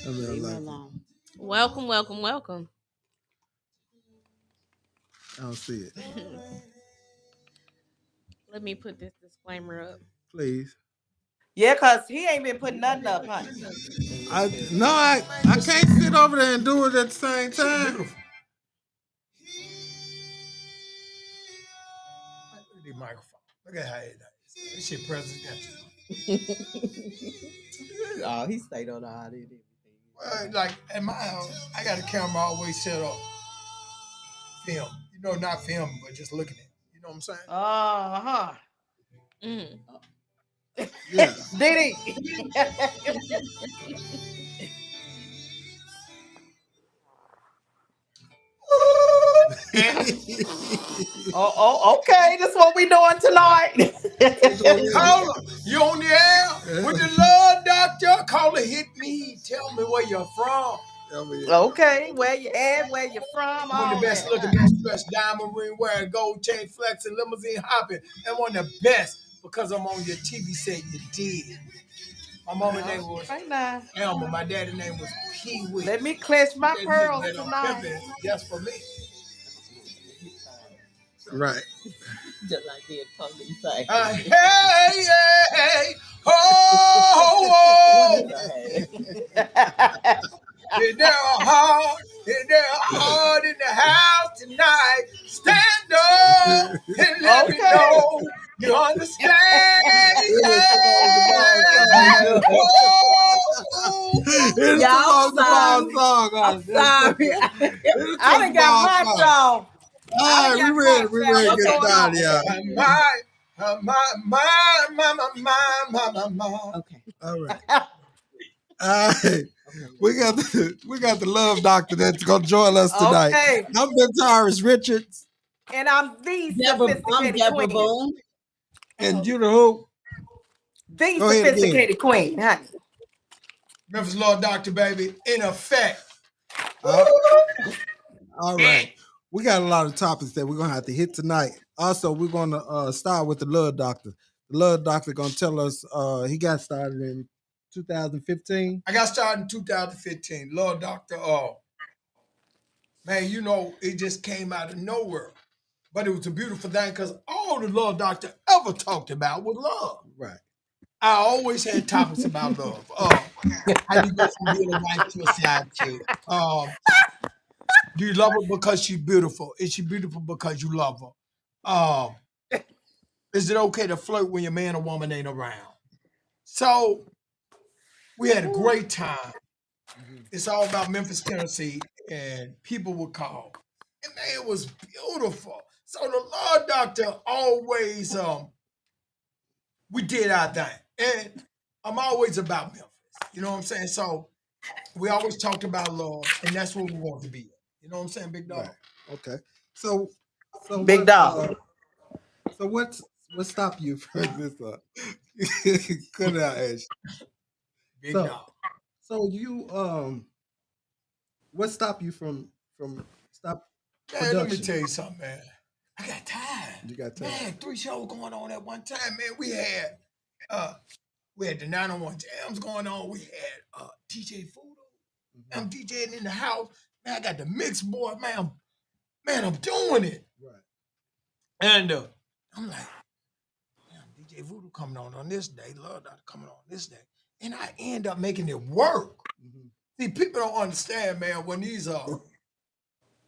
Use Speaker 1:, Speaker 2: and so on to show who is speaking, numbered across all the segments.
Speaker 1: I mean, I
Speaker 2: Leave me
Speaker 1: like it.
Speaker 2: alone.
Speaker 3: Welcome, welcome, welcome.
Speaker 1: I don't see it.
Speaker 3: Let me put this disclaimer up.
Speaker 1: Please.
Speaker 2: Yeah, cause he ain't been putting nothing up, honey.
Speaker 1: I can't sit over there and do it at the same time.
Speaker 4: Beautiful. Look at the microphone. Look at how it is. This shit presidential.
Speaker 2: Oh, he stayed on the audio.
Speaker 4: Well, like at my house, I got a camera always set up. Film. You know, not filming, but just looking at it. You know what I'm saying?
Speaker 2: Uh-huh.
Speaker 3: Mm.
Speaker 1: Yeah.
Speaker 2: Did he? Okay. That's what we doing tonight.
Speaker 4: Caller, you on the air with the Lord Doctor? Caller, hit me. Tell me where you're from.
Speaker 2: Okay, where you at? Where you from?
Speaker 4: One of
Speaker 2: All
Speaker 4: the best
Speaker 2: that.
Speaker 4: looking, best dressed, diamond ring wearing, gold chain flexing, limousine hopping, and one of the best because I'm on your TV set. You did. My mama's name was
Speaker 2: Right now.
Speaker 4: Elma. My daddy's name was Pee Wee.
Speaker 2: Let me clench my
Speaker 4: That nigga
Speaker 2: pearls
Speaker 4: that I'm
Speaker 2: tonight.
Speaker 4: pimping just for me.
Speaker 1: Right.
Speaker 2: Just like the police say.
Speaker 4: Hey, hey, oh, is there a heart in the house tonight? Stand up and let me know you understand.
Speaker 1: It's
Speaker 2: Y'all
Speaker 1: the ball song.
Speaker 2: I'm sorry. I done got my song.
Speaker 1: All right, we ready to get started, y'all.
Speaker 4: Okay.
Speaker 1: All right. All right. We got the love doctor that's gonna join us tonight.
Speaker 2: Okay.
Speaker 1: I'm Tyrus Richards.
Speaker 2: And I'm the
Speaker 5: I'm
Speaker 2: sophisticated
Speaker 5: Deborah
Speaker 2: queen.
Speaker 5: Boone.
Speaker 1: And you know who?
Speaker 2: The
Speaker 1: Go ahead again.
Speaker 2: sophisticated queen, honey.
Speaker 4: Memphis Lord Doctor, baby, in effect.
Speaker 1: All right. We got a lot of topics that we're gonna have to hit tonight. Also, we're gonna start with the love doctor. The love doctor gonna tell us he got started in 2015.
Speaker 4: I got started in 2015. Lord Doctor, man, you know, it just came out of nowhere. But it was a beautiful thing because all the Lord Doctor ever talked about was love.
Speaker 1: Right.
Speaker 4: I always had topics about love. How you go from being a wife to a side chick? Do you love her because she's beautiful? Is she beautiful because you love her? Is it okay to flirt when your man or woman ain't around? So we had a great time. It's all about Memphis, Tennessee, and people would call. And man, it was beautiful. So the Lord Doctor always we did our thing. And I'm always about Memphis. You know what I'm saying? So we always talked about love, and that's what we want to be. You know what I'm saying, big dog?
Speaker 1: Right. Okay. So
Speaker 2: Big
Speaker 1: what,
Speaker 2: dog.
Speaker 1: So what stopped you from this? Cut it out, Ash.
Speaker 4: Big dog.
Speaker 1: So you what stopped you from stop
Speaker 4: Man, let me
Speaker 1: production?
Speaker 4: tell you something, man. I got tired.
Speaker 1: You got time.
Speaker 4: Man, 3 shows going on at one time, man. We had the 901 jams going on. We had DJ Fudo. I'm DJing in the house. Man, I got the mix board, man. I'm doing it.
Speaker 1: Right.
Speaker 4: And I'm like, damn, DJ Voodoo coming on this day, Lord Doctor coming on this day. And I end up making it work.
Speaker 1: Mm-hmm.
Speaker 4: See, people don't understand, man, when these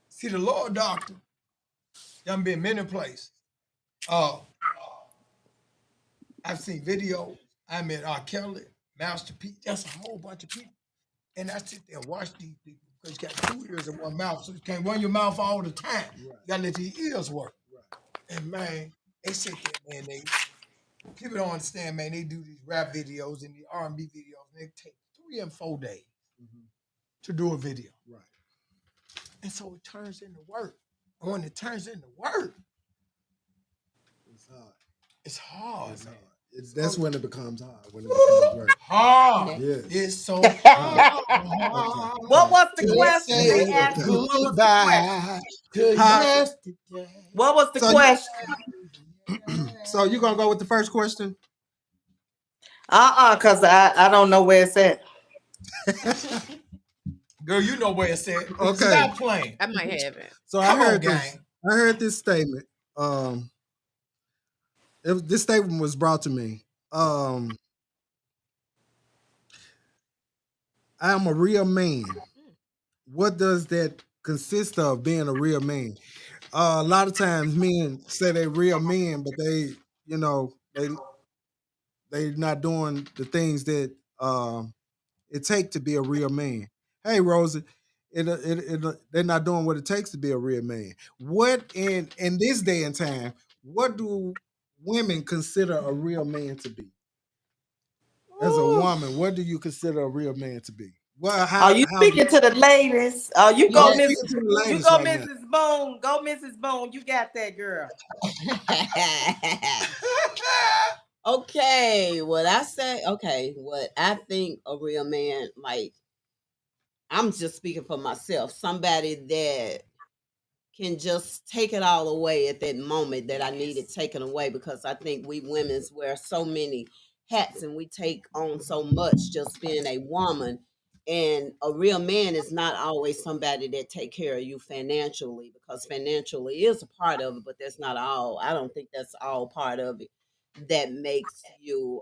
Speaker 4: see the Lord Doctor, done been many places. I've seen videos. I met R. Kelly, Master P, just a whole bunch of people. And I sit there and watch these people because you got 2 ears and 1 mouth, so you can't run your mouth all the time. Right. You gotta let your ears work. Right. And man, they sit there, man. People don't understand, man. They do these rap videos and the R&B videos, and they take 3 and 4 days to do a video. Right. And so it turns into work. And when it turns into work,
Speaker 1: it's hard.
Speaker 4: It's hard, man.
Speaker 1: That's when it becomes hard. When it becomes work.
Speaker 4: Hard.
Speaker 1: Yeah.
Speaker 4: It's so hard.
Speaker 2: What was the question they asked?
Speaker 4: Goodbye to yesterday.
Speaker 2: What was the question?
Speaker 1: So you gonna go with the first question?
Speaker 2: Cause I don't know where it's at.
Speaker 4: Girl, you know where it's at.
Speaker 1: Okay.
Speaker 4: Stop playing.
Speaker 3: I might have it.
Speaker 1: So
Speaker 4: Come
Speaker 1: I
Speaker 4: on,
Speaker 1: heard this.
Speaker 4: gang.
Speaker 1: I heard this statement. This statement was brought to me. I am a real man. What does that consist of? Being a real man. A lot of times, men say they're real men, but you know, they not doing the things that it take to be a real man. Hey, Rosie, they're not doing what it takes to be a real man. What in this day and time, what do women consider a real man to be? As a woman, what do you consider a real man to be? Well,
Speaker 2: Are you
Speaker 1: how
Speaker 2: speaking to the ladies? You
Speaker 1: no,
Speaker 2: go,
Speaker 1: I'm speaking to the
Speaker 2: You
Speaker 1: ladies
Speaker 2: go,
Speaker 1: right now.
Speaker 2: Mrs. Boone. Go, Mrs. Boone. You got that, girl.
Speaker 5: Okay, what I say, okay, what I think a real man, like, I'm just speaking for myself, somebody that can just take it all away at that moment that I need it taken away, because I think we women's wear so many hats and we take on so much just being a woman. And a real man is not always somebody that take care of you financially, because financially is a part of it, but that's not all. I don't think that's all part of it that makes you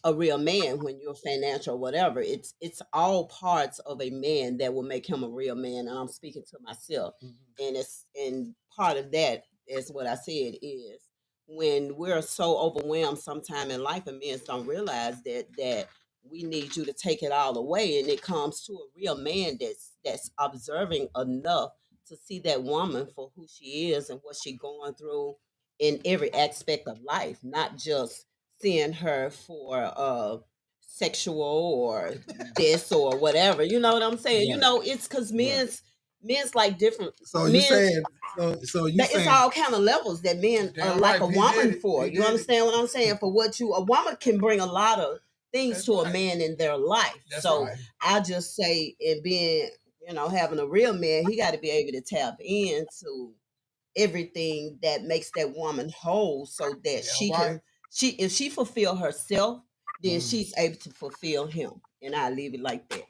Speaker 5: a real man. When you're financial or whatever, it's all parts of a man that will make him a real man, and I'm speaking to myself. And part of that is what I said is when we're so overwhelmed sometime in life, and men don't realize that we need you to take it all away, and it comes to a real man that's observing enough to see that woman for who she is and what she's going through in every aspect of life, not just seeing her for sexual or this or whatever. You know what I'm saying? You
Speaker 1: Right.
Speaker 5: know, it's because men's like different
Speaker 1: So you
Speaker 5: men's
Speaker 1: saying so you
Speaker 5: that it's
Speaker 1: saying
Speaker 5: all kind of levels that men are
Speaker 4: Damn
Speaker 5: like
Speaker 4: right,
Speaker 5: a
Speaker 4: P.
Speaker 5: woman
Speaker 4: Diddy.
Speaker 5: for.
Speaker 4: P.
Speaker 5: You
Speaker 4: Diddy.
Speaker 5: understand what I'm saying? For what a woman can bring a lot of things
Speaker 4: That's
Speaker 5: to a
Speaker 4: right.
Speaker 5: man in their life.
Speaker 4: That's
Speaker 5: So
Speaker 4: right.
Speaker 5: I just say, in being, having a real man, he got to be able to tap into everything that makes that woman whole, so that
Speaker 4: Damn
Speaker 5: she
Speaker 4: right.
Speaker 5: can if she fulfill herself, then
Speaker 1: Mhm.
Speaker 5: she's able to fulfill him. And I leave it like that.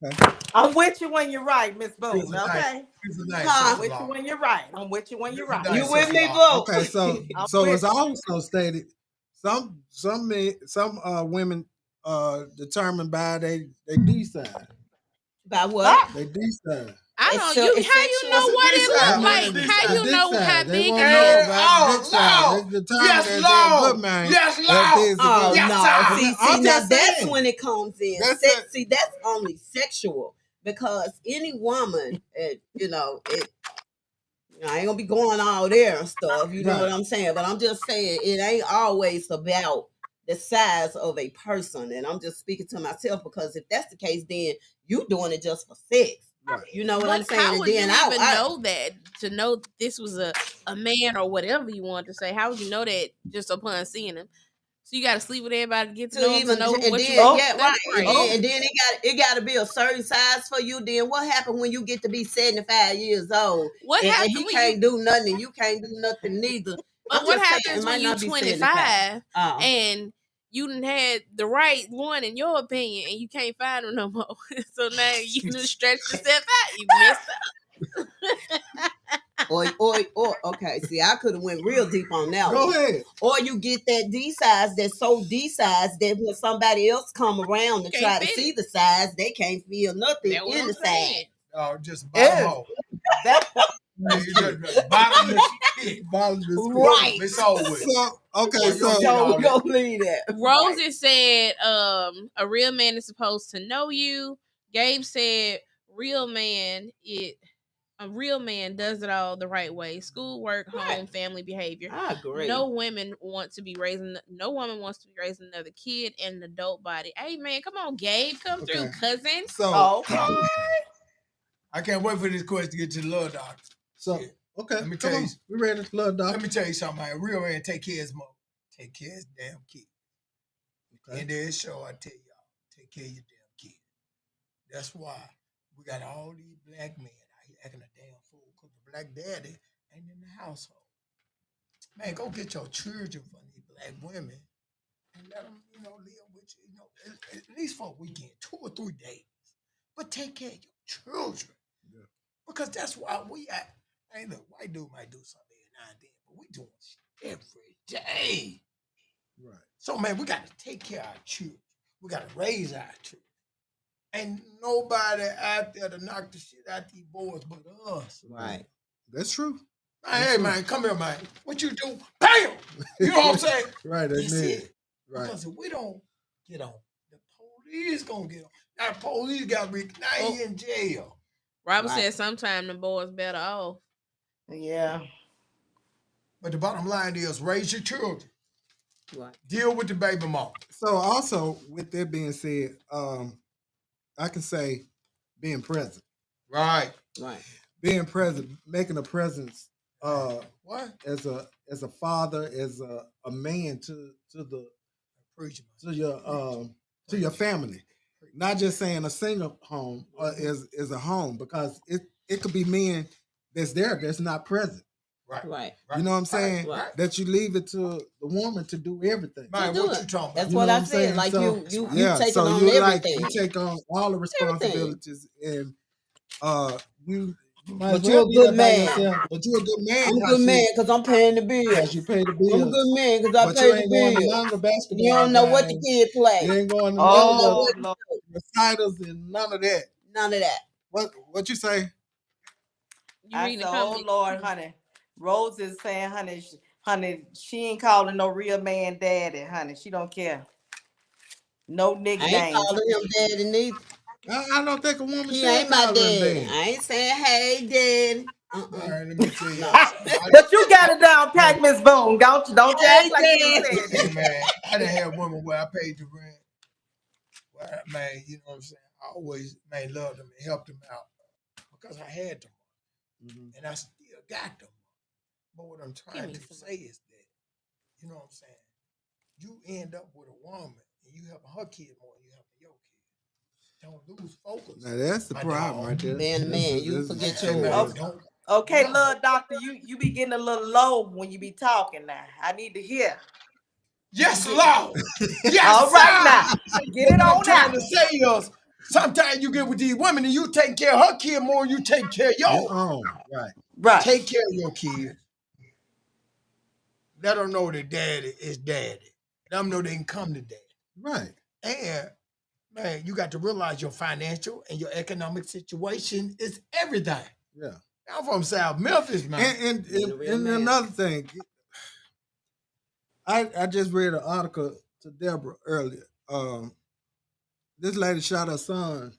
Speaker 1: Okay.
Speaker 2: I'm with you when you're right, Miss Boone.
Speaker 4: Here's a nice,
Speaker 2: Okay.
Speaker 4: here's a nice
Speaker 5: Huh?
Speaker 2: I'm
Speaker 4: sister
Speaker 2: with you
Speaker 4: law.
Speaker 2: when you're right. I'm with you when you're
Speaker 4: Here's a
Speaker 2: right.
Speaker 5: You
Speaker 4: nice
Speaker 5: with
Speaker 4: sister
Speaker 5: me,
Speaker 4: law.
Speaker 5: boo?
Speaker 1: Okay, so
Speaker 2: I'm
Speaker 1: so
Speaker 2: with
Speaker 1: it's also stated some men some women determined by they D side.
Speaker 5: By what?
Speaker 2: Ah,
Speaker 1: They D side.
Speaker 3: I
Speaker 5: It's
Speaker 3: don't.
Speaker 5: so it's
Speaker 3: How you
Speaker 5: sexual.
Speaker 3: know
Speaker 4: What's a
Speaker 3: what
Speaker 4: D
Speaker 3: it
Speaker 4: side?
Speaker 3: look
Speaker 1: No,
Speaker 4: What's
Speaker 1: no,
Speaker 4: a
Speaker 3: like?
Speaker 4: D
Speaker 1: no.
Speaker 3: How
Speaker 1: The
Speaker 4: side?
Speaker 3: you
Speaker 1: dick
Speaker 3: know how
Speaker 1: side. They
Speaker 3: big
Speaker 1: won't
Speaker 3: it
Speaker 1: know
Speaker 3: is?
Speaker 1: about the dick side.
Speaker 4: Law.
Speaker 1: They determine
Speaker 4: Yes,
Speaker 1: that they're a good
Speaker 4: law.
Speaker 1: man.
Speaker 4: Yes,
Speaker 1: If
Speaker 4: law.
Speaker 1: there's a
Speaker 5: Oh
Speaker 1: good
Speaker 4: Yes,
Speaker 5: no!
Speaker 4: sir.
Speaker 5: See,
Speaker 1: I'm
Speaker 5: now
Speaker 1: just
Speaker 5: that's
Speaker 1: saying.
Speaker 5: when it comes in.
Speaker 1: That's
Speaker 5: See, that's only sexual, because any woman, I ain't gonna be going all there and stuff. You know
Speaker 1: right.
Speaker 5: what I'm saying? But I'm just saying it ain't always about the size of a person. And I'm just speaking to myself, because if that's the case, then you doing it just for sex.
Speaker 1: Right.
Speaker 5: You know what I'm
Speaker 3: But
Speaker 5: saying?
Speaker 3: how
Speaker 5: And
Speaker 3: would
Speaker 5: then
Speaker 3: you even
Speaker 5: I
Speaker 3: know that, to know this was a man or whatever you want to say? How would you know that just upon seeing him? So you got to sleep with everybody to get to
Speaker 5: to
Speaker 3: know him, to
Speaker 5: even
Speaker 3: know
Speaker 5: and
Speaker 3: what you
Speaker 5: then
Speaker 3: want.
Speaker 2: oh,
Speaker 5: yeah,
Speaker 3: That's
Speaker 5: right. And then
Speaker 3: crazy.
Speaker 5: and then it got to be a certain size for you. Then what happened when you get to be 75 years old,
Speaker 3: What
Speaker 5: and
Speaker 3: happened
Speaker 5: he
Speaker 3: when you?
Speaker 5: can't do nothing and you can't do nothing neither?
Speaker 3: But
Speaker 5: I'm
Speaker 3: what
Speaker 5: just saying it
Speaker 3: happens when
Speaker 5: might
Speaker 3: you
Speaker 5: not be 75.
Speaker 3: 25
Speaker 5: Oh.
Speaker 3: and you done had the right one in your opinion, and you can't find him no more? So now you done stretched yourself out. You messed
Speaker 5: Or okay, see, I could have went real deep on that
Speaker 1: Go
Speaker 5: one.
Speaker 1: ahead.
Speaker 5: Or you get that D size that's so D size that when somebody else come around to
Speaker 3: Can't
Speaker 5: try to
Speaker 3: fit
Speaker 5: see
Speaker 3: it.
Speaker 5: the size, they can't feel nothing
Speaker 3: That's what
Speaker 5: in
Speaker 3: I'm
Speaker 5: the size.
Speaker 3: saying.
Speaker 4: Oh, just bottom
Speaker 2: ew.
Speaker 4: hole.
Speaker 2: That
Speaker 4: You just bottomless pit.
Speaker 1: Bottom is
Speaker 5: Right.
Speaker 4: It's over with.
Speaker 1: So okay,
Speaker 4: Well, you
Speaker 1: so
Speaker 4: don't need
Speaker 5: So
Speaker 4: all
Speaker 5: we
Speaker 4: that.
Speaker 5: gonna leave that.
Speaker 3: Rosie said, a real man is supposed to know you. Gabe said, real man it a real man does it all the right way. School, work, home,
Speaker 5: Right.
Speaker 3: family, behavior.
Speaker 5: I agree.
Speaker 3: No woman wants to be raising no woman wants to be raising another kid in an adult body. Hey man, come on, Gabe. Come through,
Speaker 1: okay.
Speaker 3: cousin.
Speaker 1: So
Speaker 2: okay.
Speaker 4: I can't wait for this question to get to the love doctor.
Speaker 1: so
Speaker 4: Shit.
Speaker 1: okay.
Speaker 4: Let me
Speaker 1: Come
Speaker 4: tell
Speaker 1: on.
Speaker 4: you.
Speaker 1: We ready to love
Speaker 4: Let
Speaker 1: doctor.
Speaker 4: me tell you something, man. A real man take care of his mother. Take care of his damn kid.
Speaker 1: Okay.
Speaker 4: And there's show, I tell y'all, take care of your damn kid. That's why we got all these black men out here acting a damn fool because the black daddy ain't in the household. Man, go get your children from these black women and let them, live with you, at least for a weekend, 2 or 3 days. But take care of your children.
Speaker 1: Yeah.
Speaker 4: Because that's why we at. Hey, look, white dude might do something every now and then, but we doing shit every day.
Speaker 1: Right.
Speaker 4: So, man, we got to take care of our children. We got to raise our children. Ain't nobody out there to knock the shit out these boys but us.
Speaker 5: Right.
Speaker 1: That's true.
Speaker 4: Man, hey, man, come here, man. What you do? Bam! You know what I'm saying?
Speaker 1: Right.
Speaker 4: That's it.
Speaker 1: Right.
Speaker 4: Because if we don't get on, the police gonna get on. Now, the police got to be, now he in jail.
Speaker 3: Robert said sometime the boys better off.
Speaker 2: Yeah.
Speaker 4: But the bottom line is raise your children.
Speaker 5: Right.
Speaker 4: Deal with the baby mom.
Speaker 1: So also, with that being said, I can say being present.
Speaker 4: Right.
Speaker 5: Right.
Speaker 1: Being present, making a presence
Speaker 4: What?
Speaker 1: as a father, as a man to your family. Not just saying a single home is a home, because it could be men that's not present.
Speaker 5: Right.
Speaker 1: You know what I'm saying?
Speaker 5: Right.
Speaker 1: That you leave it to the woman to do everything.
Speaker 4: Man,
Speaker 5: do
Speaker 4: what
Speaker 5: it.
Speaker 4: you talking about?
Speaker 5: That's
Speaker 1: You
Speaker 5: what
Speaker 1: know
Speaker 5: I
Speaker 1: I'm
Speaker 5: said.
Speaker 1: saying?
Speaker 5: Like
Speaker 1: So,
Speaker 5: you
Speaker 1: yeah,
Speaker 5: take
Speaker 1: so
Speaker 5: on
Speaker 1: you
Speaker 5: everything.
Speaker 1: you take on all the responsibilities, and you might
Speaker 5: But
Speaker 1: as
Speaker 5: you're
Speaker 1: well
Speaker 5: a
Speaker 1: be
Speaker 5: good
Speaker 1: there by
Speaker 5: man.
Speaker 1: yourself. But you're a good man.
Speaker 5: I'm a good man because I'm paying the bills.
Speaker 1: Because you pay the
Speaker 5: I'm a
Speaker 1: bills.
Speaker 5: good man because I
Speaker 1: But
Speaker 5: pay
Speaker 1: you
Speaker 5: the
Speaker 1: ain't going to
Speaker 5: bills.
Speaker 1: none of the basketball
Speaker 5: You don't know what the
Speaker 1: games.
Speaker 5: kid play.
Speaker 1: You ain't going to
Speaker 2: Oh,
Speaker 1: none of
Speaker 2: Lord.
Speaker 1: the recitals and none of that.
Speaker 5: None of that.
Speaker 1: What you say?
Speaker 3: You
Speaker 2: I
Speaker 3: reading
Speaker 2: said,
Speaker 3: the
Speaker 2: oh,
Speaker 3: comment?
Speaker 2: Lord, honey. Rose is saying, honey, she ain't calling no real man daddy, honey. She don't care. No
Speaker 5: I ain't
Speaker 2: nicknames.
Speaker 5: calling him daddy neither.
Speaker 1: I don't think a woman
Speaker 5: He
Speaker 1: should
Speaker 5: ain't my
Speaker 1: call him
Speaker 5: daddy.
Speaker 1: dad.
Speaker 5: I ain't saying, hey, daddy.
Speaker 4: Man, let me tell you.
Speaker 5: No.
Speaker 2: But you got it down, pack Miss Boone. Don't you
Speaker 5: Hey,
Speaker 2: act like you ain't
Speaker 5: daddy.
Speaker 2: said
Speaker 4: Hey,
Speaker 2: it.
Speaker 4: man, I done had women where I paid the rent. Well, man, you know what I'm saying? I always, man, loved them and helped them out because I had them.
Speaker 1: Mhm.
Speaker 4: And I still got them. But what I'm trying
Speaker 3: me
Speaker 4: to
Speaker 3: some.
Speaker 4: say is that, you know what I'm saying? You end up with a woman and you helping her kid more than you helping your kid. Don't lose focus.
Speaker 1: Now that's the
Speaker 4: my
Speaker 1: problem
Speaker 4: dog.
Speaker 1: right there.
Speaker 5: Man, you forget
Speaker 4: Hey, man,
Speaker 5: yours.
Speaker 4: don't.
Speaker 2: Okay,
Speaker 4: No.
Speaker 2: little doctor, you be getting a little low when you be talking now. I need to hear.
Speaker 4: Yes, Lord. Yes,
Speaker 2: All right
Speaker 4: sir.
Speaker 2: now. Get
Speaker 4: But
Speaker 2: it
Speaker 4: what I'm
Speaker 2: on
Speaker 4: trying
Speaker 2: out.
Speaker 4: to say is, sometimes you get with these women and you take care of her kid more than you take care of
Speaker 1: Your
Speaker 4: yours.
Speaker 1: own, right?
Speaker 2: Right.
Speaker 4: Take care of your kid. Let them know that daddy is daddy. Let them know they can come to daddy.
Speaker 1: Right.
Speaker 4: And man, you got to realize your financial and your economic situation is everything.
Speaker 1: Yeah.
Speaker 4: I'm from South Memphis, man.
Speaker 1: And another thing, I just read an article to Deborah earlier. This lady shot her son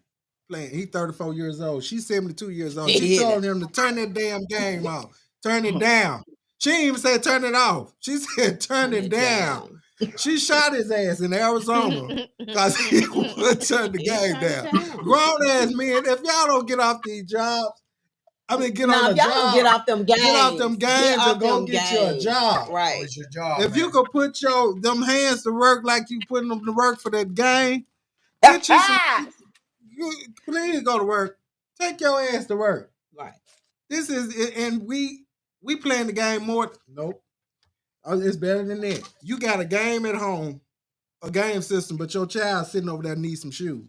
Speaker 1: playing. He 34 years old. She's 72 years old. She told him to turn that damn game off. Turn it down. She didn't even say turn it off. She said turn it down. She shot his ass in Arizona because he would turn the game down. Grown ass men, if y'all don't get off these jobs, I mean, get on a
Speaker 5: y'all don't
Speaker 1: job.
Speaker 5: get off them games.
Speaker 1: Get off them games and go get you a
Speaker 5: games.
Speaker 1: job.
Speaker 5: Right.
Speaker 4: Oh, it's your job,
Speaker 1: If
Speaker 4: man.
Speaker 1: you could put them hands to work like you putting them to work for that game, get you some. Please go to work. Take your ass to work.
Speaker 5: Right.
Speaker 1: This is, and we playing the game more. Nope. It's better than that. You got a game at home, a game system, but your child sitting over there needs some shoes.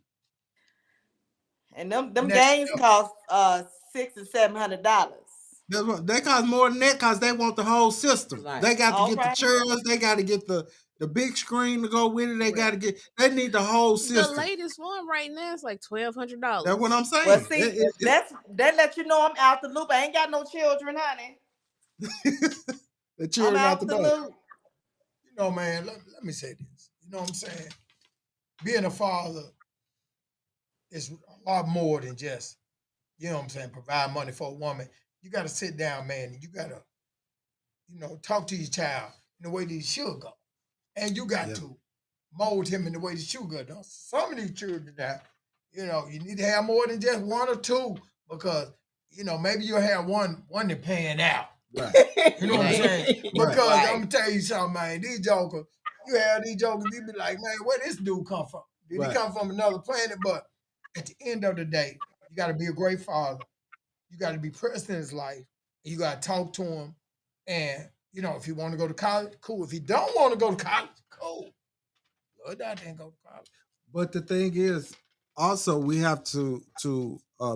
Speaker 2: And them games cost $600 and $700.
Speaker 1: They cost more than that because they want the whole system.
Speaker 5: Right.
Speaker 1: They got to
Speaker 2: All
Speaker 1: get
Speaker 2: right.
Speaker 1: the chairs. They got to get the big screen to go with it. They need the whole
Speaker 3: The
Speaker 1: system.
Speaker 3: latest one right now is like $1,200.
Speaker 1: That's what I'm saying.
Speaker 2: Well, see, that let you know I'm out the loop. I ain't got no children, honey.
Speaker 1: The
Speaker 2: I'm
Speaker 1: children out
Speaker 2: out
Speaker 1: the
Speaker 2: the
Speaker 1: door.
Speaker 2: loop.
Speaker 4: You know, man, let me say this. You know what I'm saying? Being a father is a lot more than just, you know what I'm saying, provide money for a woman. You got to sit down, man, and you got to, talk to your child in the way that he should go. And you got to mold him in the way that you go. Now, some of these children that, you need to have more than just one or two because, maybe you'll have one that paying out.
Speaker 1: Right.
Speaker 4: You know what I'm saying? Because
Speaker 5: Right.
Speaker 4: I'm going to tell you something, man. These jokers, you have these jokers, you be like, man, where this dude come from? Did he come from another planet? But at the end of the day, you got to be a great father. You got to be present in his life. And you got to talk to him. And, if you want to go to college, cool. If you don't want to go to college, cool. Go out there and go to college.
Speaker 1: But the thing is, also we have to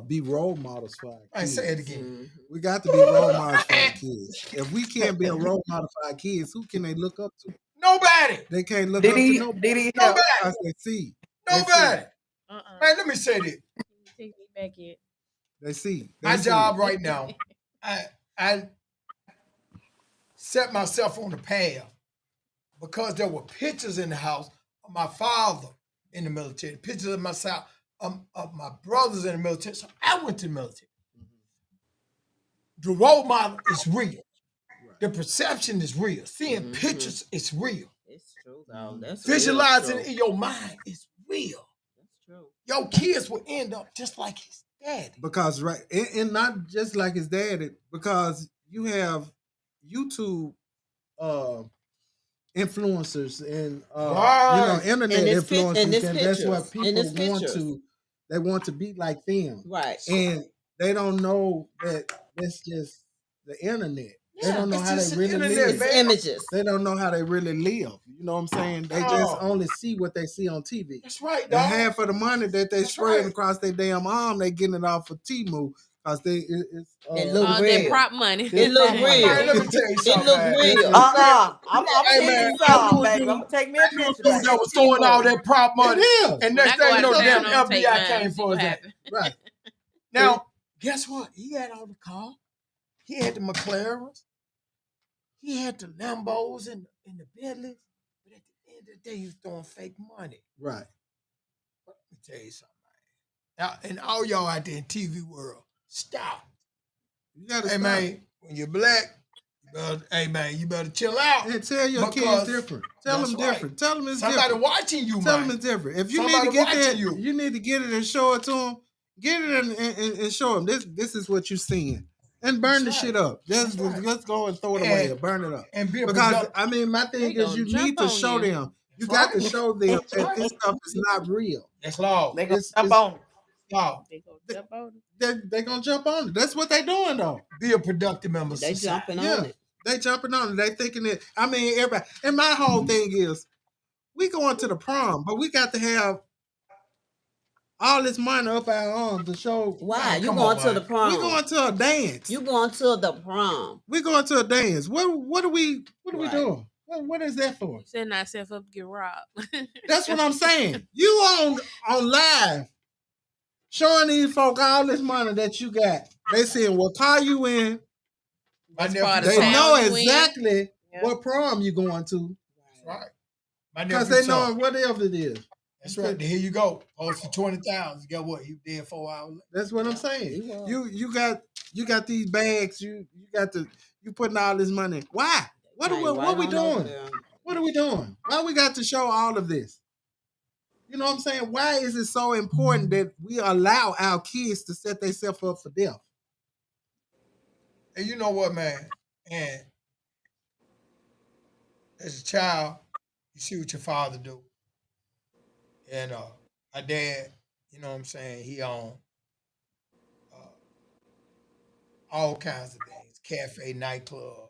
Speaker 1: be role models for our
Speaker 4: I
Speaker 1: kids.
Speaker 4: say it again.
Speaker 1: We got to be role models for our kids. If we can't be a role model for our kids, who can they look up to?
Speaker 4: Nobody.
Speaker 1: They can't look
Speaker 2: Did
Speaker 1: up to
Speaker 2: he?
Speaker 1: nobody
Speaker 2: Did he help?
Speaker 4: Nobody.
Speaker 1: because they see. They
Speaker 4: Nobody.
Speaker 1: see.
Speaker 4: Man, let me say this.
Speaker 3: Take me back in.
Speaker 1: They see. They
Speaker 4: My
Speaker 1: see.
Speaker 4: job right now, I set myself on the path because there were pictures in the house of my father in the military, pictures of myself, of my brothers in the military. So I went to the military. The role model is real. The perception is real. Seeing pictures is real.
Speaker 5: It's true though. That's
Speaker 4: Visualizing
Speaker 5: real true.
Speaker 4: in your mind is real.
Speaker 5: That's true.
Speaker 4: Your kids will end up just like his daddy.
Speaker 1: Because and not just like his dad, because you have YouTube influencers and
Speaker 4: Right.
Speaker 1: internet
Speaker 5: And it's
Speaker 1: influencers,
Speaker 5: and it's
Speaker 1: and that's what
Speaker 5: pictures. And it's
Speaker 1: people want
Speaker 5: pictures.
Speaker 1: to. They want to be like them,
Speaker 5: Right.
Speaker 1: and they don't know that that's just the internet. They
Speaker 5: Yeah,
Speaker 1: don't know
Speaker 4: it's
Speaker 1: how
Speaker 4: just
Speaker 1: they
Speaker 4: the
Speaker 1: really
Speaker 4: internet,
Speaker 1: live.
Speaker 5: It's
Speaker 4: man.
Speaker 5: images.
Speaker 1: They don't know how they really live. You know what I'm saying? They just
Speaker 4: Oh.
Speaker 1: only see what they see on TV.
Speaker 4: That's right,
Speaker 1: And
Speaker 4: dog.
Speaker 1: half of the money that they
Speaker 4: That's
Speaker 1: spreading
Speaker 4: right.
Speaker 1: across their damn arm, they getting it off of Temu because it's
Speaker 5: It look
Speaker 3: That
Speaker 5: real.
Speaker 3: prop money.
Speaker 5: It look
Speaker 1: prop
Speaker 5: real.
Speaker 1: money.
Speaker 4: Man, let me tell you
Speaker 5: It
Speaker 4: something,
Speaker 5: look
Speaker 4: man.
Speaker 5: real.
Speaker 2: I'm
Speaker 4: Hey,
Speaker 2: seeing
Speaker 4: man,
Speaker 2: some,
Speaker 4: I
Speaker 2: baby.
Speaker 4: knew a
Speaker 2: I'm gonna take me a
Speaker 4: dude
Speaker 2: picture,
Speaker 4: that
Speaker 2: baby.
Speaker 4: was throwing all that prop money.
Speaker 1: It is.
Speaker 4: And
Speaker 3: When
Speaker 4: next
Speaker 3: I go
Speaker 4: thing you
Speaker 3: out
Speaker 4: know,
Speaker 3: of
Speaker 4: damn
Speaker 3: town, I'm take
Speaker 4: FBI
Speaker 3: mine.
Speaker 4: came
Speaker 3: See
Speaker 4: for
Speaker 3: what
Speaker 4: his ass.
Speaker 3: happened.
Speaker 1: Right.
Speaker 4: Now, guess what? He had all the cars. He had the McLarens. He had the Lambos and the Bentleys. But at the end of the day, he was throwing fake money.
Speaker 1: Right.
Speaker 4: But let me tell you something, man. Now, and all y'all out there in TV world, stop.
Speaker 1: You gotta
Speaker 4: Hey,
Speaker 1: stop.
Speaker 4: man, when you're black, you better chill out.
Speaker 1: And tell your
Speaker 4: because
Speaker 1: kids different. Tell them
Speaker 4: that's right.
Speaker 1: different. Tell them it's
Speaker 4: Somebody
Speaker 1: different.
Speaker 4: watching you,
Speaker 1: Tell
Speaker 4: man.
Speaker 1: them it's different. If you need
Speaker 4: Somebody
Speaker 1: to get
Speaker 4: watching
Speaker 1: that,
Speaker 4: you.
Speaker 1: you need to get it and show it to them. Get it and show them this is what you're seeing, and burn the
Speaker 4: That's
Speaker 1: shit
Speaker 4: right.
Speaker 1: up. Just
Speaker 4: That's right.
Speaker 1: let's go and throw it away
Speaker 4: And-
Speaker 1: and burn it up.
Speaker 4: And be a
Speaker 1: Because
Speaker 4: productive.
Speaker 1: I mean, my
Speaker 3: They
Speaker 1: thing is
Speaker 3: gonna
Speaker 1: you
Speaker 3: jump
Speaker 1: need to
Speaker 3: on
Speaker 1: show
Speaker 3: you.
Speaker 1: them. You
Speaker 4: That's
Speaker 1: got
Speaker 4: right.
Speaker 1: to show them
Speaker 4: That's
Speaker 1: that
Speaker 4: right.
Speaker 1: this stuff is not real.
Speaker 4: That's law.
Speaker 2: They gonna
Speaker 1: It's
Speaker 2: jump on it.
Speaker 4: Law.
Speaker 3: They gonna jump on it.
Speaker 1: They're gonna jump on it. That's what they doing though.
Speaker 4: Be a productive member of
Speaker 5: They
Speaker 4: society.
Speaker 5: jumping
Speaker 1: Yeah.
Speaker 5: on it.
Speaker 1: They jumping on it. They thinking it. I mean, everybody. And my whole thing is, we going to the prom, but we got to have all this money up our arms to show.
Speaker 5: Why?
Speaker 4: Man,
Speaker 5: You
Speaker 4: come
Speaker 5: going
Speaker 4: on,
Speaker 5: to the
Speaker 4: man.
Speaker 5: prom?
Speaker 1: We going to a dance.
Speaker 5: You going to the prom?
Speaker 1: We going to a dance. What are we
Speaker 5: Right.
Speaker 1: doing? What is that for?
Speaker 3: You setting ourselves up to get robbed.
Speaker 1: That's what I'm saying. You on live showing these folk all this money that you got. They saying what car you in.
Speaker 3: That's
Speaker 4: nephew
Speaker 3: part of
Speaker 1: They
Speaker 3: the
Speaker 1: know
Speaker 3: town you in.
Speaker 1: exactly
Speaker 3: Yeah.
Speaker 1: what prom you going to
Speaker 4: That's right. My
Speaker 1: because
Speaker 4: nephew
Speaker 1: they
Speaker 4: saw.
Speaker 1: know whatever it is.
Speaker 4: That's right. Here you go. Posted 20,000. Guess what? You did 4 hours later.
Speaker 1: That's what I'm
Speaker 5: He
Speaker 1: saying.
Speaker 5: was.
Speaker 1: You got these bags. You putting all this money. Why? What
Speaker 5: Came
Speaker 1: we
Speaker 5: right on over
Speaker 1: doing?
Speaker 5: there.
Speaker 1: What are we doing? Why we got to show all of this? You know what I'm saying? Why is it so important that we allow our kids to set themselves up for death?
Speaker 4: And you know what, man? And as a child, you see what your father do. And my dad, you know what I'm saying, he owned all kinds of things, cafe, nightclub.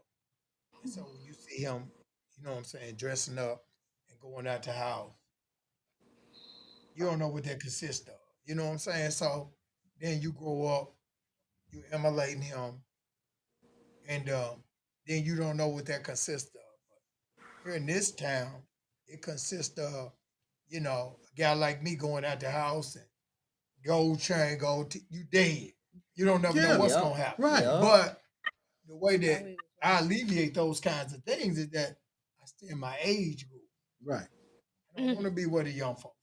Speaker 4: And so when you see him, you know what I'm saying, dressing up and going out the house, you don't know what that consists of. You know what I'm saying? So then you grow up, you emulating him, and then you don't know what that consists of. But here in this town, it consists of, you know, a guy like me going out the house and gold chain, you dead. You don't never know what's
Speaker 5: Yep.
Speaker 4: gonna happen.
Speaker 1: Right.
Speaker 5: Yep.
Speaker 4: But the way that I alleviate those kinds of things is that I stay in my age group.
Speaker 1: Right.
Speaker 4: I don't want to be where the young folks.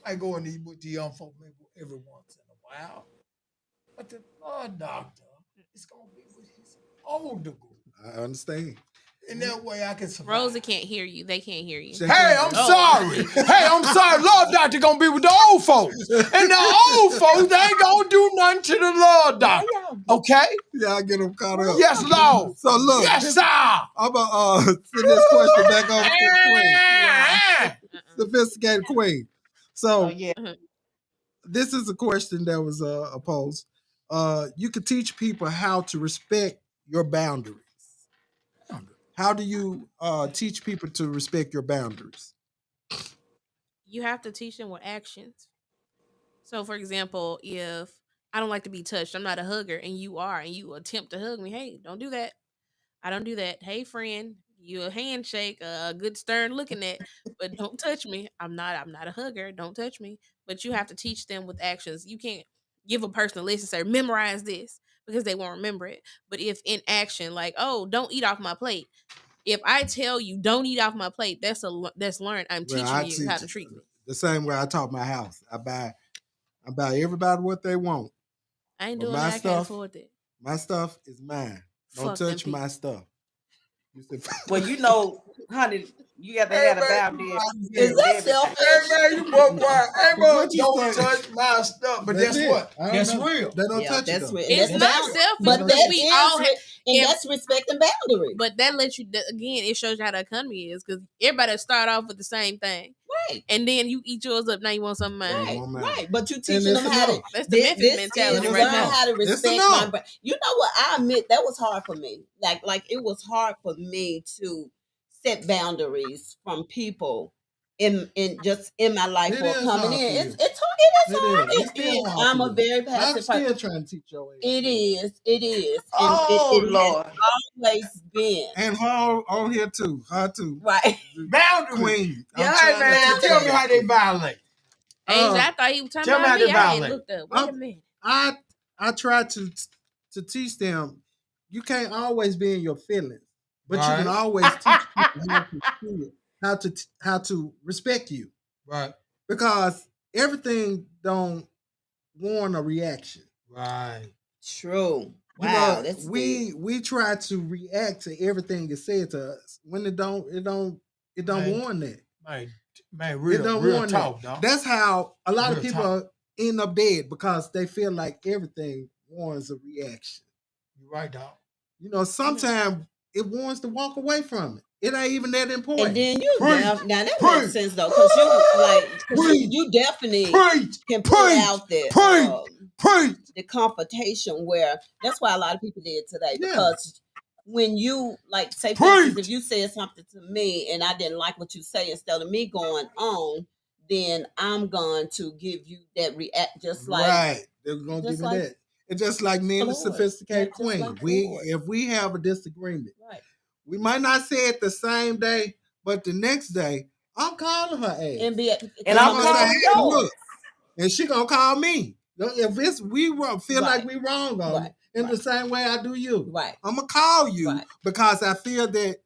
Speaker 4: I go in with the young folk maybe every once in a while. But the blood doctor is gonna be with his older group.
Speaker 1: I understand.
Speaker 4: And that way I can survive.
Speaker 3: Rosa can't hear you. They can't hear you.
Speaker 4: Hey, I'm
Speaker 3: Oh.
Speaker 4: sorry. Hey, I'm sorry. Lord doctor gonna be with the old folks. And the old folks, they ain't gonna do nothing to the Lord doctor. Okay?
Speaker 1: Yeah, I get them caught up.
Speaker 4: Yes, Lord.
Speaker 1: So look,
Speaker 4: Yes, sir.
Speaker 1: I'm gonna send this question back over to the queen. Sophisticated queen. So
Speaker 2: Oh yeah.
Speaker 1: this is a question that was posed. You could teach people how to respect your boundaries. How do you teach people to respect your boundaries?
Speaker 3: You have to teach them with actions. So, for example, if I don't like to be touched. I'm not a hugger, and you are, and you attempt to hug me. Hey, don't do that. I don't do that. Hey, friend, you a handshake, a good stern looking at, but don't touch me. I'm not a hugger. Don't touch me. But you have to teach them with actions. You can't give a person a list and say memorize this because they won't remember it. But if in action, like, oh, don't eat off my plate. If I tell you don't eat off my plate, that's learned. I'm
Speaker 1: Well,
Speaker 3: teaching
Speaker 1: I
Speaker 3: you how
Speaker 1: teach
Speaker 3: to treat me.
Speaker 1: the same way I taught my house. I buy everybody what they want.
Speaker 3: I ain't
Speaker 1: But
Speaker 3: doing that. I can't afford that.
Speaker 1: my stuff is mine. Don't
Speaker 3: Fuck them
Speaker 1: touch my
Speaker 3: people.
Speaker 1: stuff. You said,
Speaker 2: Well, you know, honey, you got to have a boundary
Speaker 5: Is
Speaker 2: with
Speaker 5: that
Speaker 2: everything.
Speaker 5: selfish?
Speaker 4: Hey man, you both quiet. Hey bro,
Speaker 1: What you
Speaker 4: don't
Speaker 1: say?
Speaker 4: touch my stuff. But
Speaker 1: That's
Speaker 4: guess
Speaker 1: it.
Speaker 4: what?
Speaker 1: I don't
Speaker 4: That's
Speaker 1: know.
Speaker 4: real.
Speaker 1: They don't
Speaker 5: Yeah,
Speaker 1: touch
Speaker 5: that's
Speaker 1: it though.
Speaker 5: real.
Speaker 3: It's
Speaker 5: That's
Speaker 3: not
Speaker 5: boundary.
Speaker 3: selfish
Speaker 5: But
Speaker 3: because
Speaker 5: that
Speaker 3: we
Speaker 5: is
Speaker 3: all have.
Speaker 5: and
Speaker 3: If
Speaker 5: that's respecting boundaries.
Speaker 3: But that lets you again. It shows you how the economy is because everybody start off with the same thing,
Speaker 5: Right.
Speaker 3: and then you eat yours up. Now you want something
Speaker 1: Yeah,
Speaker 3: mine.
Speaker 1: you
Speaker 5: Right,
Speaker 1: want mine.
Speaker 5: right. But you
Speaker 1: And
Speaker 5: teaching
Speaker 1: it's
Speaker 5: them how to.
Speaker 1: enough.
Speaker 3: That's the Memphis
Speaker 5: This
Speaker 3: mentality
Speaker 5: is
Speaker 3: right
Speaker 5: learn
Speaker 3: now.
Speaker 5: how to
Speaker 1: It's
Speaker 5: respect
Speaker 1: enough.
Speaker 5: my brain. You know what? I admit that was hard for me. Like it was hard for me to set boundaries from people in just in my life
Speaker 1: It
Speaker 5: or
Speaker 1: is
Speaker 5: coming
Speaker 1: hard
Speaker 5: in.
Speaker 1: for you.
Speaker 5: It is
Speaker 1: It
Speaker 5: hard.
Speaker 1: is. It's
Speaker 5: It
Speaker 1: still
Speaker 5: is.
Speaker 1: hard
Speaker 5: I'm
Speaker 1: for
Speaker 5: a
Speaker 1: you.
Speaker 5: very
Speaker 1: I'm
Speaker 5: passive person.
Speaker 1: still trying to teach your ass.
Speaker 5: It is. It is. And
Speaker 2: Oh,
Speaker 5: it has
Speaker 2: Lord.
Speaker 5: always been.
Speaker 1: And her on here too. Her too.
Speaker 5: Right.
Speaker 4: Boundaries.
Speaker 1: Queen.
Speaker 4: Yeah,
Speaker 1: I'm
Speaker 4: hey
Speaker 1: trying
Speaker 4: man,
Speaker 1: to teach
Speaker 4: tell me
Speaker 1: her
Speaker 4: how
Speaker 1: that
Speaker 4: they
Speaker 1: too.
Speaker 4: violate.
Speaker 3: Angel, I thought he was talking
Speaker 4: tell me
Speaker 3: about
Speaker 4: how they
Speaker 3: me. I had
Speaker 4: violate.
Speaker 3: looked up. Wait a minute.
Speaker 1: I try to teach them you can't always be in your feelings, but you can
Speaker 4: Right.
Speaker 1: always teach people how to feel, how to respect you.
Speaker 4: Right.
Speaker 1: Because everything don't warrant a reaction.
Speaker 4: Right.
Speaker 5: True.
Speaker 1: You
Speaker 5: Wow,
Speaker 1: know,
Speaker 5: that's deep.
Speaker 1: we try to react to everything that's said to us when it don't
Speaker 4: Man.
Speaker 1: warrant that.
Speaker 4: Man,
Speaker 1: It
Speaker 4: real
Speaker 1: don't warrant
Speaker 4: talk,
Speaker 1: that.
Speaker 4: dog.
Speaker 1: That's how a lot of
Speaker 4: Real
Speaker 1: people end up dead because they feel like everything warrants a reaction.
Speaker 4: You're right, dog.
Speaker 1: You know, sometimes it warrants to walk away from it. It ain't even that important.
Speaker 5: And then you
Speaker 4: Preach.
Speaker 5: now that
Speaker 4: Preach.
Speaker 5: makes sense though, because you like
Speaker 4: Preach.
Speaker 5: you definitely
Speaker 4: Preach.
Speaker 5: can put
Speaker 4: Preach.
Speaker 5: out
Speaker 4: Preach.
Speaker 5: the confrontation where that's why a lot of people did today
Speaker 1: Yeah.
Speaker 5: because when you like say for instance,
Speaker 4: Preach.
Speaker 5: if you said something to me and I didn't like what you say, instead of me going on, then I'm going to give you that react just like
Speaker 1: right. They're gonna
Speaker 5: just
Speaker 1: give me
Speaker 5: like
Speaker 1: that. It's just like me and the
Speaker 5: Floyd.
Speaker 1: sophisticated
Speaker 5: Yeah, just
Speaker 1: queen.
Speaker 5: like Floyd.
Speaker 1: If we have a disagreement,
Speaker 5: right.
Speaker 1: we might not say it the same day, but the next day, I'm calling her ass.
Speaker 5: And be
Speaker 2: And
Speaker 1: I'm
Speaker 2: I'm
Speaker 1: gonna say,
Speaker 2: calling
Speaker 1: hey,
Speaker 2: yours.
Speaker 1: look, and she gonna call me. If it's we feel like
Speaker 5: Right.
Speaker 1: we wrong on
Speaker 5: Right.
Speaker 1: it, in
Speaker 5: Right.
Speaker 1: the same way I do you.
Speaker 5: Right.
Speaker 1: I'm gonna call you
Speaker 5: Right.
Speaker 1: because I feel that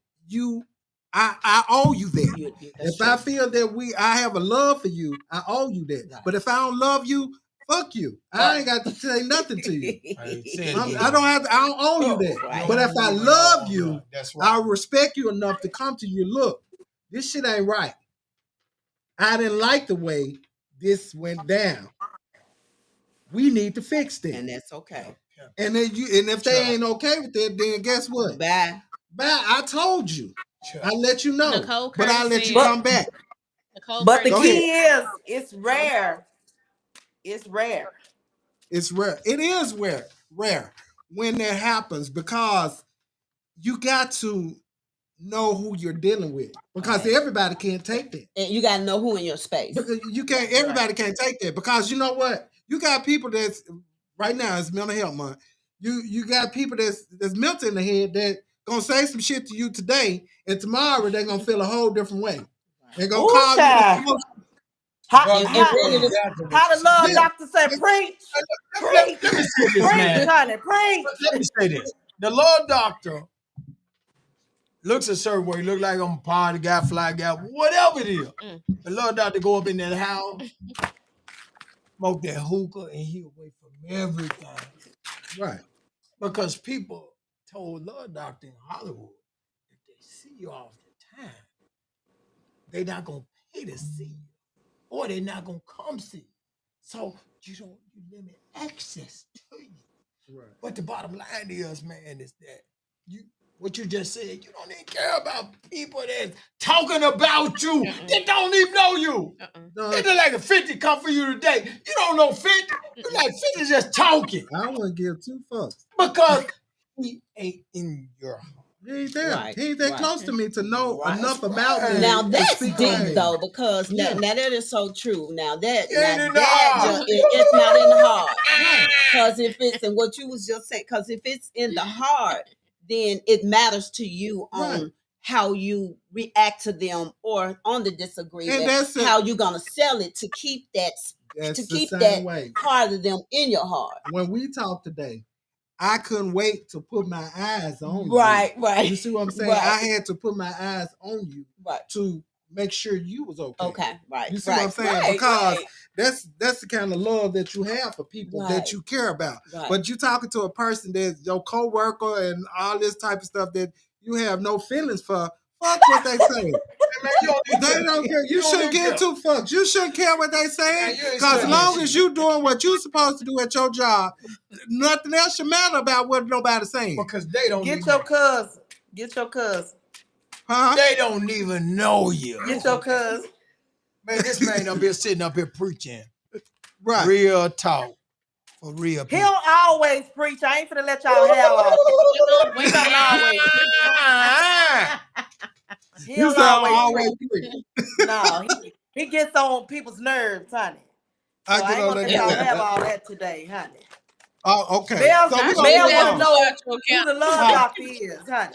Speaker 1: I owe you that.
Speaker 5: That's
Speaker 1: If I feel that I have a love for you, I owe you that.
Speaker 5: Right.
Speaker 1: But if I don't love you, fuck you. I ain't got to say nothing to you.
Speaker 4: Hey, say it
Speaker 1: I
Speaker 4: again.
Speaker 1: don't owe you that.
Speaker 5: Right.
Speaker 1: But if I love you,
Speaker 4: That's right.
Speaker 1: I respect you enough to come to you. Look, this shit ain't right. I didn't like the way this went down. We need to fix this.
Speaker 5: And that's okay.
Speaker 1: And then if they ain't okay with it, then guess what?
Speaker 5: Bye.
Speaker 1: Bye. I told you. I let you know.
Speaker 3: Nicole
Speaker 1: But I
Speaker 3: Curry
Speaker 1: let you
Speaker 3: said-
Speaker 1: come back.
Speaker 3: Nicole
Speaker 2: But the
Speaker 3: Curry
Speaker 1: Go
Speaker 3: said-
Speaker 2: key is it's rare. It's rare.
Speaker 1: It's rare. It is rare when that happens because you got to know who you're dealing with because
Speaker 5: Right.
Speaker 1: everybody can't take that.
Speaker 5: And you gotta know who in your space.
Speaker 1: Because you can't. Everybody can't take that because you know what? You got people that's right now. It's mental health month. You got people that's mental in the head that gonna say some shit to you today, and tomorrow they're gonna feel a whole different way. They're gonna
Speaker 2: Ooh,
Speaker 1: call
Speaker 2: child.
Speaker 1: you.
Speaker 2: How,
Speaker 5: And
Speaker 2: how,
Speaker 5: really
Speaker 2: how the love
Speaker 1: Yeah.
Speaker 2: doctor said, preach, preach,
Speaker 4: Let me say this,
Speaker 2: preach,
Speaker 4: man.
Speaker 2: honey, preach.
Speaker 4: Let me say this. The Lord doctor looks a certain way. Look like I'm a party guy, fly guy, whatever it is.
Speaker 3: Mm.
Speaker 4: The Lord doctor go up in that house, smoke that hookah, and he away from everything.
Speaker 1: Right.
Speaker 4: Because people told Lord doctor in Hollywood, if they see you all the time, they're not gonna pay to see you, or they're not gonna come see you. So you limit access to you.
Speaker 1: Right.
Speaker 4: But the bottom line is, man, is that what you just said, you don't even care about people that's talking about you. They don't even know you.
Speaker 1: No,
Speaker 4: It's like a 50 come for you today. You don't know 50. You like 50 just talking
Speaker 1: I don't want to give two fucks.
Speaker 4: because he ain't in your heart.
Speaker 1: He ain't there.
Speaker 5: Right,
Speaker 1: He ain't that
Speaker 5: right.
Speaker 1: close to me to know
Speaker 5: Right.
Speaker 1: enough about me.
Speaker 5: Now
Speaker 1: to
Speaker 5: that's
Speaker 1: speak
Speaker 5: deep
Speaker 1: on me.
Speaker 5: though, because
Speaker 1: Yeah.
Speaker 5: now that is so true. Now that
Speaker 4: It ain't
Speaker 5: now
Speaker 4: in the
Speaker 5: that
Speaker 4: heart.
Speaker 5: it's not in the heart.
Speaker 1: Right.
Speaker 5: Because if it's and what you was just saying, because if it's in the heart, then it matters to you on
Speaker 1: Right.
Speaker 5: how you react to them or on the
Speaker 1: And
Speaker 5: disagreement,
Speaker 1: that's it.
Speaker 5: how you gonna sell it to keep that
Speaker 1: That's
Speaker 5: to
Speaker 1: the
Speaker 5: keep
Speaker 1: same
Speaker 5: that
Speaker 1: way.
Speaker 5: part of them in your heart.
Speaker 1: When we talked today, I couldn't wait to put my eyes on
Speaker 5: Right,
Speaker 1: you.
Speaker 5: right.
Speaker 1: You see what I'm saying?
Speaker 5: Right.
Speaker 1: I had to put my eyes on you
Speaker 5: Right.
Speaker 1: to make sure you was okay.
Speaker 5: Okay, right.
Speaker 1: You see
Speaker 5: right,
Speaker 1: what I'm saying?
Speaker 5: right,
Speaker 1: Because
Speaker 5: right,
Speaker 1: that's the kind of love that you have for people that
Speaker 5: Right.
Speaker 1: you care about.
Speaker 5: right.
Speaker 1: But you talking to a person that's your coworker and all this type of stuff that you have no feelings for. Fuck what they say.
Speaker 4: Man, you don't need
Speaker 1: They
Speaker 4: to-
Speaker 1: don't care. You
Speaker 4: you don't
Speaker 1: shouldn't
Speaker 4: need
Speaker 1: give
Speaker 4: to-
Speaker 1: two fucks. You shouldn't care what they saying.
Speaker 4: Man, you ain't
Speaker 1: Because as
Speaker 4: studying
Speaker 1: long
Speaker 4: shit.
Speaker 1: as you doing what you supposed to do at your job, nothing else should matter about what nobody's saying.
Speaker 4: Because they don't
Speaker 2: Get
Speaker 4: even,
Speaker 2: your cousin. Get your cousin.
Speaker 1: Huh?
Speaker 4: they don't even know you.
Speaker 2: Get your cousin.
Speaker 4: Man, this man up here sitting up here preaching.
Speaker 1: Right.
Speaker 4: Real talk. For real
Speaker 2: He
Speaker 4: people.
Speaker 2: don't always preach. I ain't finna let y'all have all that.
Speaker 3: We
Speaker 2: He don't always
Speaker 4: Ah,
Speaker 2: preach. He
Speaker 1: You
Speaker 2: don't
Speaker 1: sound
Speaker 2: always
Speaker 1: always
Speaker 2: preach.
Speaker 1: free.
Speaker 2: No, he gets on people's nerves, honey. So
Speaker 1: I
Speaker 2: I
Speaker 1: can
Speaker 2: ain't gonna let y'all
Speaker 1: understand.
Speaker 2: have all that today, honey.
Speaker 1: Oh, okay.
Speaker 2: Mel,
Speaker 1: So
Speaker 3: I
Speaker 1: we
Speaker 3: see
Speaker 1: gonna
Speaker 2: Mel
Speaker 1: move
Speaker 3: that.
Speaker 2: wanna
Speaker 1: on.
Speaker 2: know
Speaker 3: Out your
Speaker 2: who the love
Speaker 1: Huh?
Speaker 2: doctor is, honey.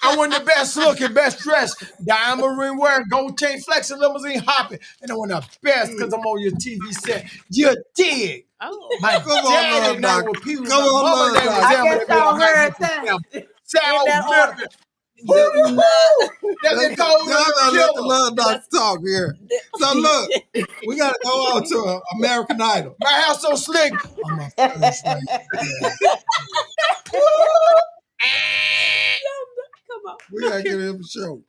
Speaker 4: I want the best looking, best dressed, diamond ring wearing, gold chain flexing, limousine hopping, and I want the best because I'm on your TV set. You dig?
Speaker 3: Oh.
Speaker 4: My
Speaker 1: Come on,
Speaker 4: daddy
Speaker 1: love
Speaker 4: name
Speaker 1: doctor.
Speaker 4: was Pew.
Speaker 1: Come
Speaker 4: My
Speaker 1: on,
Speaker 4: mama
Speaker 1: love
Speaker 4: name was
Speaker 1: doctor.
Speaker 2: I
Speaker 4: Emma.
Speaker 2: guess
Speaker 4: They
Speaker 2: y'all
Speaker 4: made
Speaker 2: heard
Speaker 4: me
Speaker 2: that
Speaker 4: from
Speaker 2: in
Speaker 4: South
Speaker 2: that order.
Speaker 4: Memphis. Woo-hoo! That's
Speaker 1: Y'all
Speaker 4: it called
Speaker 1: gotta
Speaker 4: the
Speaker 1: let the
Speaker 4: killer.
Speaker 1: love doctor talk here. So look, we gotta go on to American Idol.
Speaker 4: My hair so slick. I'm a first rate.
Speaker 5: Come on.
Speaker 1: We gotta get him a show.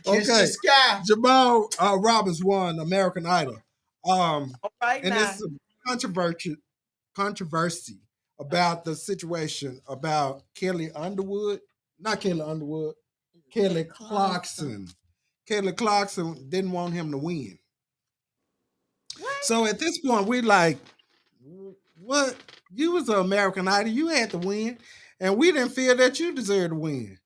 Speaker 4: Kiss
Speaker 1: Okay.
Speaker 4: the sky.
Speaker 1: Jamal Roberts won American Idol.
Speaker 2: All right
Speaker 1: And
Speaker 2: now.
Speaker 1: it's some controversy about the situation about Kelly Underwood, not Kelly Underwood, Kelly Clarkson. Kelly Clarkson didn't want him to win. So at this point, we like, what? You was an American Idol, you had to win, and we didn't feel that you deserved to win.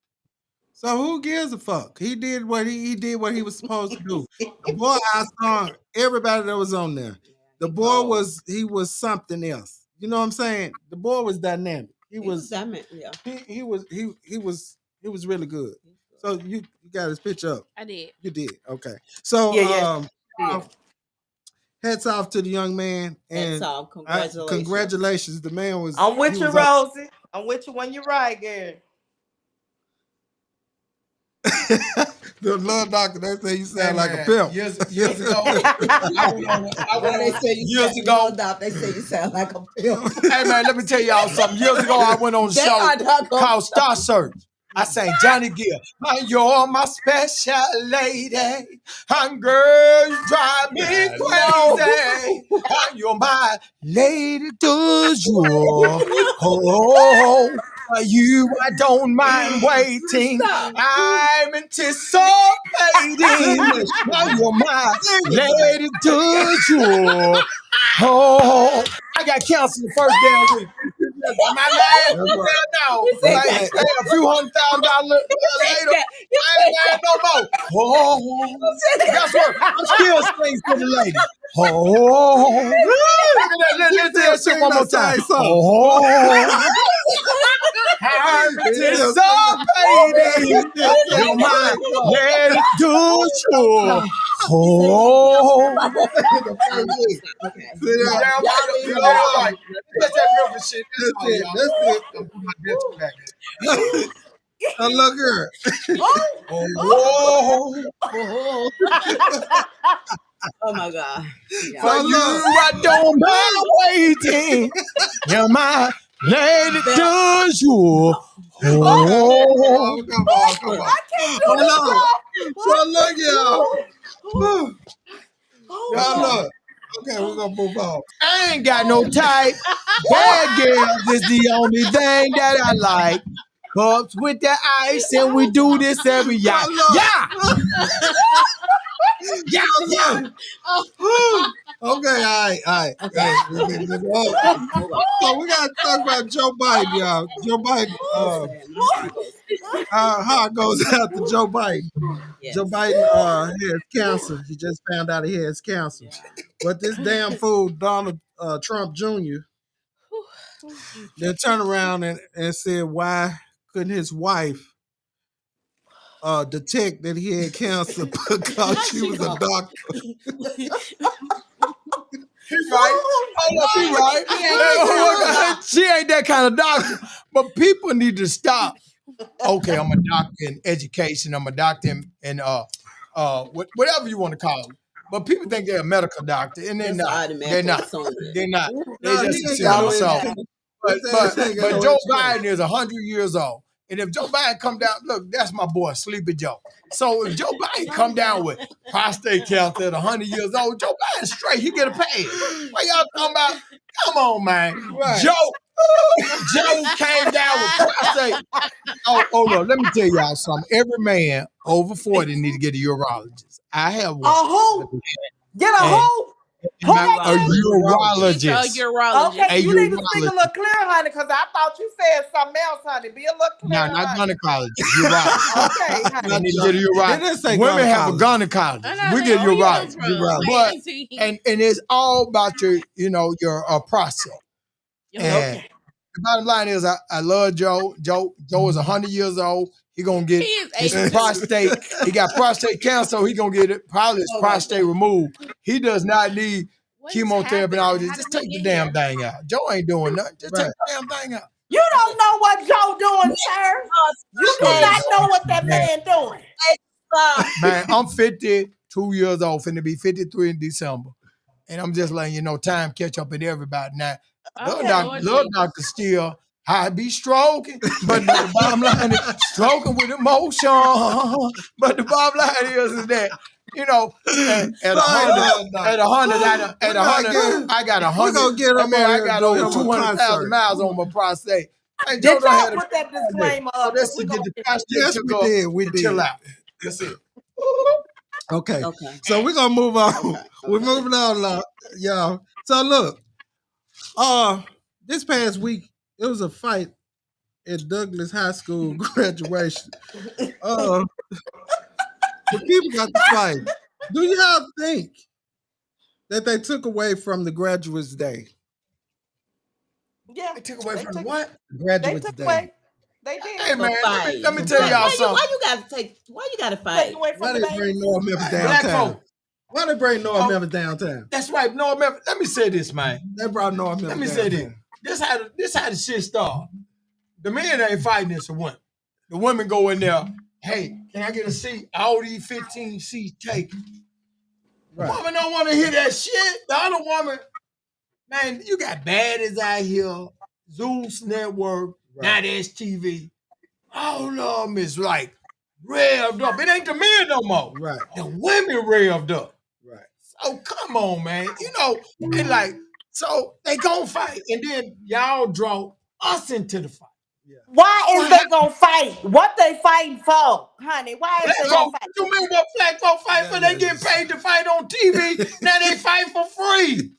Speaker 1: So who gives a fuck? He did what he did what he was supposed to do. The boy outsung everybody that was on there. The boy was something else. You know what I'm saying? The boy was dynamic. He was
Speaker 5: dynamic, yeah.
Speaker 1: he was really good. So you got his picture up.
Speaker 3: I did.
Speaker 1: You did. Okay. So
Speaker 2: Yeah.
Speaker 1: hats off to the young man and
Speaker 5: That's all. Congratulations.
Speaker 1: congratulations. The man was
Speaker 2: I'm with
Speaker 1: he
Speaker 2: you,
Speaker 1: was up-
Speaker 2: Rosie. I'm with you when you're right, girl.
Speaker 1: the love doctor, they say you sound
Speaker 4: Hey,
Speaker 1: like
Speaker 4: man,
Speaker 1: a pimp.
Speaker 4: Years ago, I went
Speaker 5: Why they
Speaker 4: on
Speaker 5: say you
Speaker 4: years
Speaker 5: sound,
Speaker 4: ago.
Speaker 5: Lord Doc, they say you sound like a pimp.
Speaker 4: Hey man, let me tell y'all something. Years ago, I went on a
Speaker 5: They
Speaker 4: show
Speaker 5: are not gonna
Speaker 4: called Star Search. I sang Johnny Gill. You're my special lady. And girl, you drive me crazy. And you're my lady du jour. Oh, for you, I don't mind waiting.
Speaker 5: Stop.
Speaker 4: I'm anticipating. Now you're my lady du jour. Oh, I got canceled the first damn week. My last now, like a few $100,000 later, I ain't mad no more. Oh, guess what? I'm still singing to the lady. Oh, let's do that shit one more time. Oh, I'm anticipating. You're my lady do sure. Oh,
Speaker 5: Okay.
Speaker 1: Yeah.
Speaker 4: damn
Speaker 5: Y'all
Speaker 4: right,
Speaker 5: leave
Speaker 4: you
Speaker 5: her
Speaker 4: know
Speaker 5: alone.
Speaker 4: right. That's that Memphis shit. That's all, y'all.
Speaker 1: That's it.
Speaker 4: I'm putting my best back.
Speaker 1: Look here.
Speaker 4: Oh,
Speaker 5: Oh, oh my God. Yeah.
Speaker 4: for
Speaker 1: So
Speaker 4: you,
Speaker 1: look.
Speaker 4: I don't mind waiting. You're my lady do sure. Oh,
Speaker 1: Come on. Hold on. So look, y'all. Y'all look. Okay, we're gonna move on.
Speaker 4: I ain't got no type. Bad girls is the only thing that I like. Cups with the ice, and we do this every year. Yeah, yeah.
Speaker 1: Okay, all right.
Speaker 5: Okay.
Speaker 1: We need to move on. So we gotta talk about Joe Biden, y'all. Joe Biden, how it goes out to Joe Biden.
Speaker 5: Yes.
Speaker 1: Joe Biden has cancer. He just found out he has cancer. But this damn fool, Donald Trump Jr., Then turned around and said, why couldn't his wife detect that he had cancer because she was a doctor?
Speaker 4: He right. Hold up, he right. She ain't that kind of doctor. But people need to stop. Okay, I'm a doctor in education. I'm a doctor in whatever you want to call it. But people think they're a medical doctor, and they're
Speaker 5: That's
Speaker 4: not.
Speaker 5: automatic
Speaker 4: They're not.
Speaker 5: assuming.
Speaker 4: They're not. They're
Speaker 1: No,
Speaker 4: just
Speaker 1: he
Speaker 4: a
Speaker 1: ain't got no
Speaker 4: civil. So,
Speaker 1: education.
Speaker 4: but
Speaker 1: He ain't got no
Speaker 4: Joe
Speaker 1: education.
Speaker 4: Biden is 100 years old, and if Joe Biden come down, look, that's my boy, Sleepy Joe. So if Joe Biden come down with prostate cancer at 100 years old, Joe Biden straight, he get a pass. What y'all talking about? Come on, man.
Speaker 1: Right.
Speaker 4: Joe came down with prostate. Oh no, let me tell y'all something. Every man over 40 need to get a urologist. I have one.
Speaker 2: who? Get a
Speaker 4: And-
Speaker 2: who? Who
Speaker 4: A
Speaker 2: they get?
Speaker 3: It's a
Speaker 4: urologist.
Speaker 3: urologist.
Speaker 2: Okay,
Speaker 4: A
Speaker 2: you need to speak a
Speaker 4: urologist.
Speaker 2: little clearer, honey, because I thought you said something else, honey. Be a little
Speaker 4: No,
Speaker 2: clearer,
Speaker 4: not
Speaker 2: honey.
Speaker 4: gynecologist. Urologist.
Speaker 2: Okay,
Speaker 4: They
Speaker 2: honey.
Speaker 4: need to get a
Speaker 1: They didn't say
Speaker 4: urologist. Women have a
Speaker 1: gynecologist.
Speaker 4: gynecologist. We get urologist. But and it's all about your prostate. And
Speaker 2: Okay.
Speaker 4: the bottom line is I love Joe. Joe is 100 years old. He gonna get
Speaker 3: He is
Speaker 4: his
Speaker 3: 82.
Speaker 4: prostate. He got prostate cancer, so he gonna get it probably his prostate removed. He does not need
Speaker 3: What is
Speaker 4: chemotherapy and all
Speaker 3: happening?
Speaker 4: this.
Speaker 3: How
Speaker 4: Just
Speaker 3: did
Speaker 4: take
Speaker 3: we
Speaker 4: the
Speaker 3: get
Speaker 4: damn
Speaker 3: here?
Speaker 4: thing out. Joe ain't doing nothing. Just take
Speaker 1: Right.
Speaker 4: the damn thing out.
Speaker 2: You don't know what Joe doing, sir. You do
Speaker 5: Hey,
Speaker 2: not know what that
Speaker 4: man.
Speaker 2: man doing.
Speaker 5: Stop.
Speaker 4: Man, I'm 52 years old, finna be 53 in December. And I'm just letting you know, time catch up with everybody. Now,
Speaker 2: Okay.
Speaker 4: little doctor still, I be stroking, but the bottom line is stroking with emotion. But the bottom line is that, at a hundred, I got
Speaker 1: We're
Speaker 4: 100.
Speaker 1: gonna get
Speaker 4: That
Speaker 1: him
Speaker 4: man,
Speaker 1: on
Speaker 4: I
Speaker 1: here
Speaker 4: got
Speaker 1: and do
Speaker 4: over
Speaker 1: him a
Speaker 4: 200,000
Speaker 1: concert.
Speaker 4: miles on my prostate. Hey, Joe
Speaker 2: Did
Speaker 4: don't
Speaker 2: y'all
Speaker 4: have
Speaker 2: put that
Speaker 4: the
Speaker 2: disclaimer
Speaker 4: So
Speaker 2: up?
Speaker 4: let's
Speaker 2: 'Cause we
Speaker 4: get
Speaker 2: gonna
Speaker 4: the prostate
Speaker 1: Yes,
Speaker 4: took
Speaker 1: we
Speaker 4: up
Speaker 1: did. We
Speaker 4: and
Speaker 1: did.
Speaker 4: chill out. That's it.
Speaker 1: Okay.
Speaker 5: Okay.
Speaker 1: So we're gonna move on.
Speaker 5: Okay.
Speaker 1: We're moving on, y'all. So look, this past week it was a fight at Douglas High School graduation. The people got to fight. Do y'all think that they took away from the graduates' day?
Speaker 2: Yeah.
Speaker 4: They took away
Speaker 2: They
Speaker 4: from the
Speaker 2: took-
Speaker 4: what?
Speaker 2: They
Speaker 1: Graduates'
Speaker 2: took
Speaker 1: day.
Speaker 2: away. They did.
Speaker 4: Hey man,
Speaker 5: fight.
Speaker 4: let me tell y'all
Speaker 5: Why
Speaker 4: something.
Speaker 5: you gotta take? Why you gotta
Speaker 2: Take
Speaker 5: fight?
Speaker 2: away
Speaker 1: Why
Speaker 2: from
Speaker 1: they
Speaker 2: the
Speaker 1: bring
Speaker 2: babies.
Speaker 1: North Memphis
Speaker 4: Black
Speaker 1: downtown?
Speaker 4: folk.
Speaker 1: Why they bring North
Speaker 4: Oh.
Speaker 1: Memphis downtown?
Speaker 4: That's right. No, man, let me say this, man.
Speaker 1: They brought North Memphis
Speaker 4: Let me say
Speaker 1: downtown.
Speaker 4: this. This how the shit start. The men ain't fighting this women. The women go in there. Hey, can I get a seat? All these 15 seats taken. The
Speaker 1: Right.
Speaker 4: woman don't want to hear that shit. The other woman, man, you got baddies out here. Zeus Network,
Speaker 1: Right.
Speaker 4: Not STV. All of them is like revved up. It ain't the men no more.
Speaker 1: Right.
Speaker 4: The women revved up.
Speaker 1: Right.
Speaker 4: Oh, come on, man. And like, so they gonna fight. And then y'all draw us into the fight.
Speaker 2: Why is they gonna fight? What they fighting for, honey? Why is
Speaker 4: Black
Speaker 2: they gonna
Speaker 4: folk,
Speaker 2: fight?
Speaker 4: you remember what black folk fight for? They get paid to fight on TV. Now they fight for free.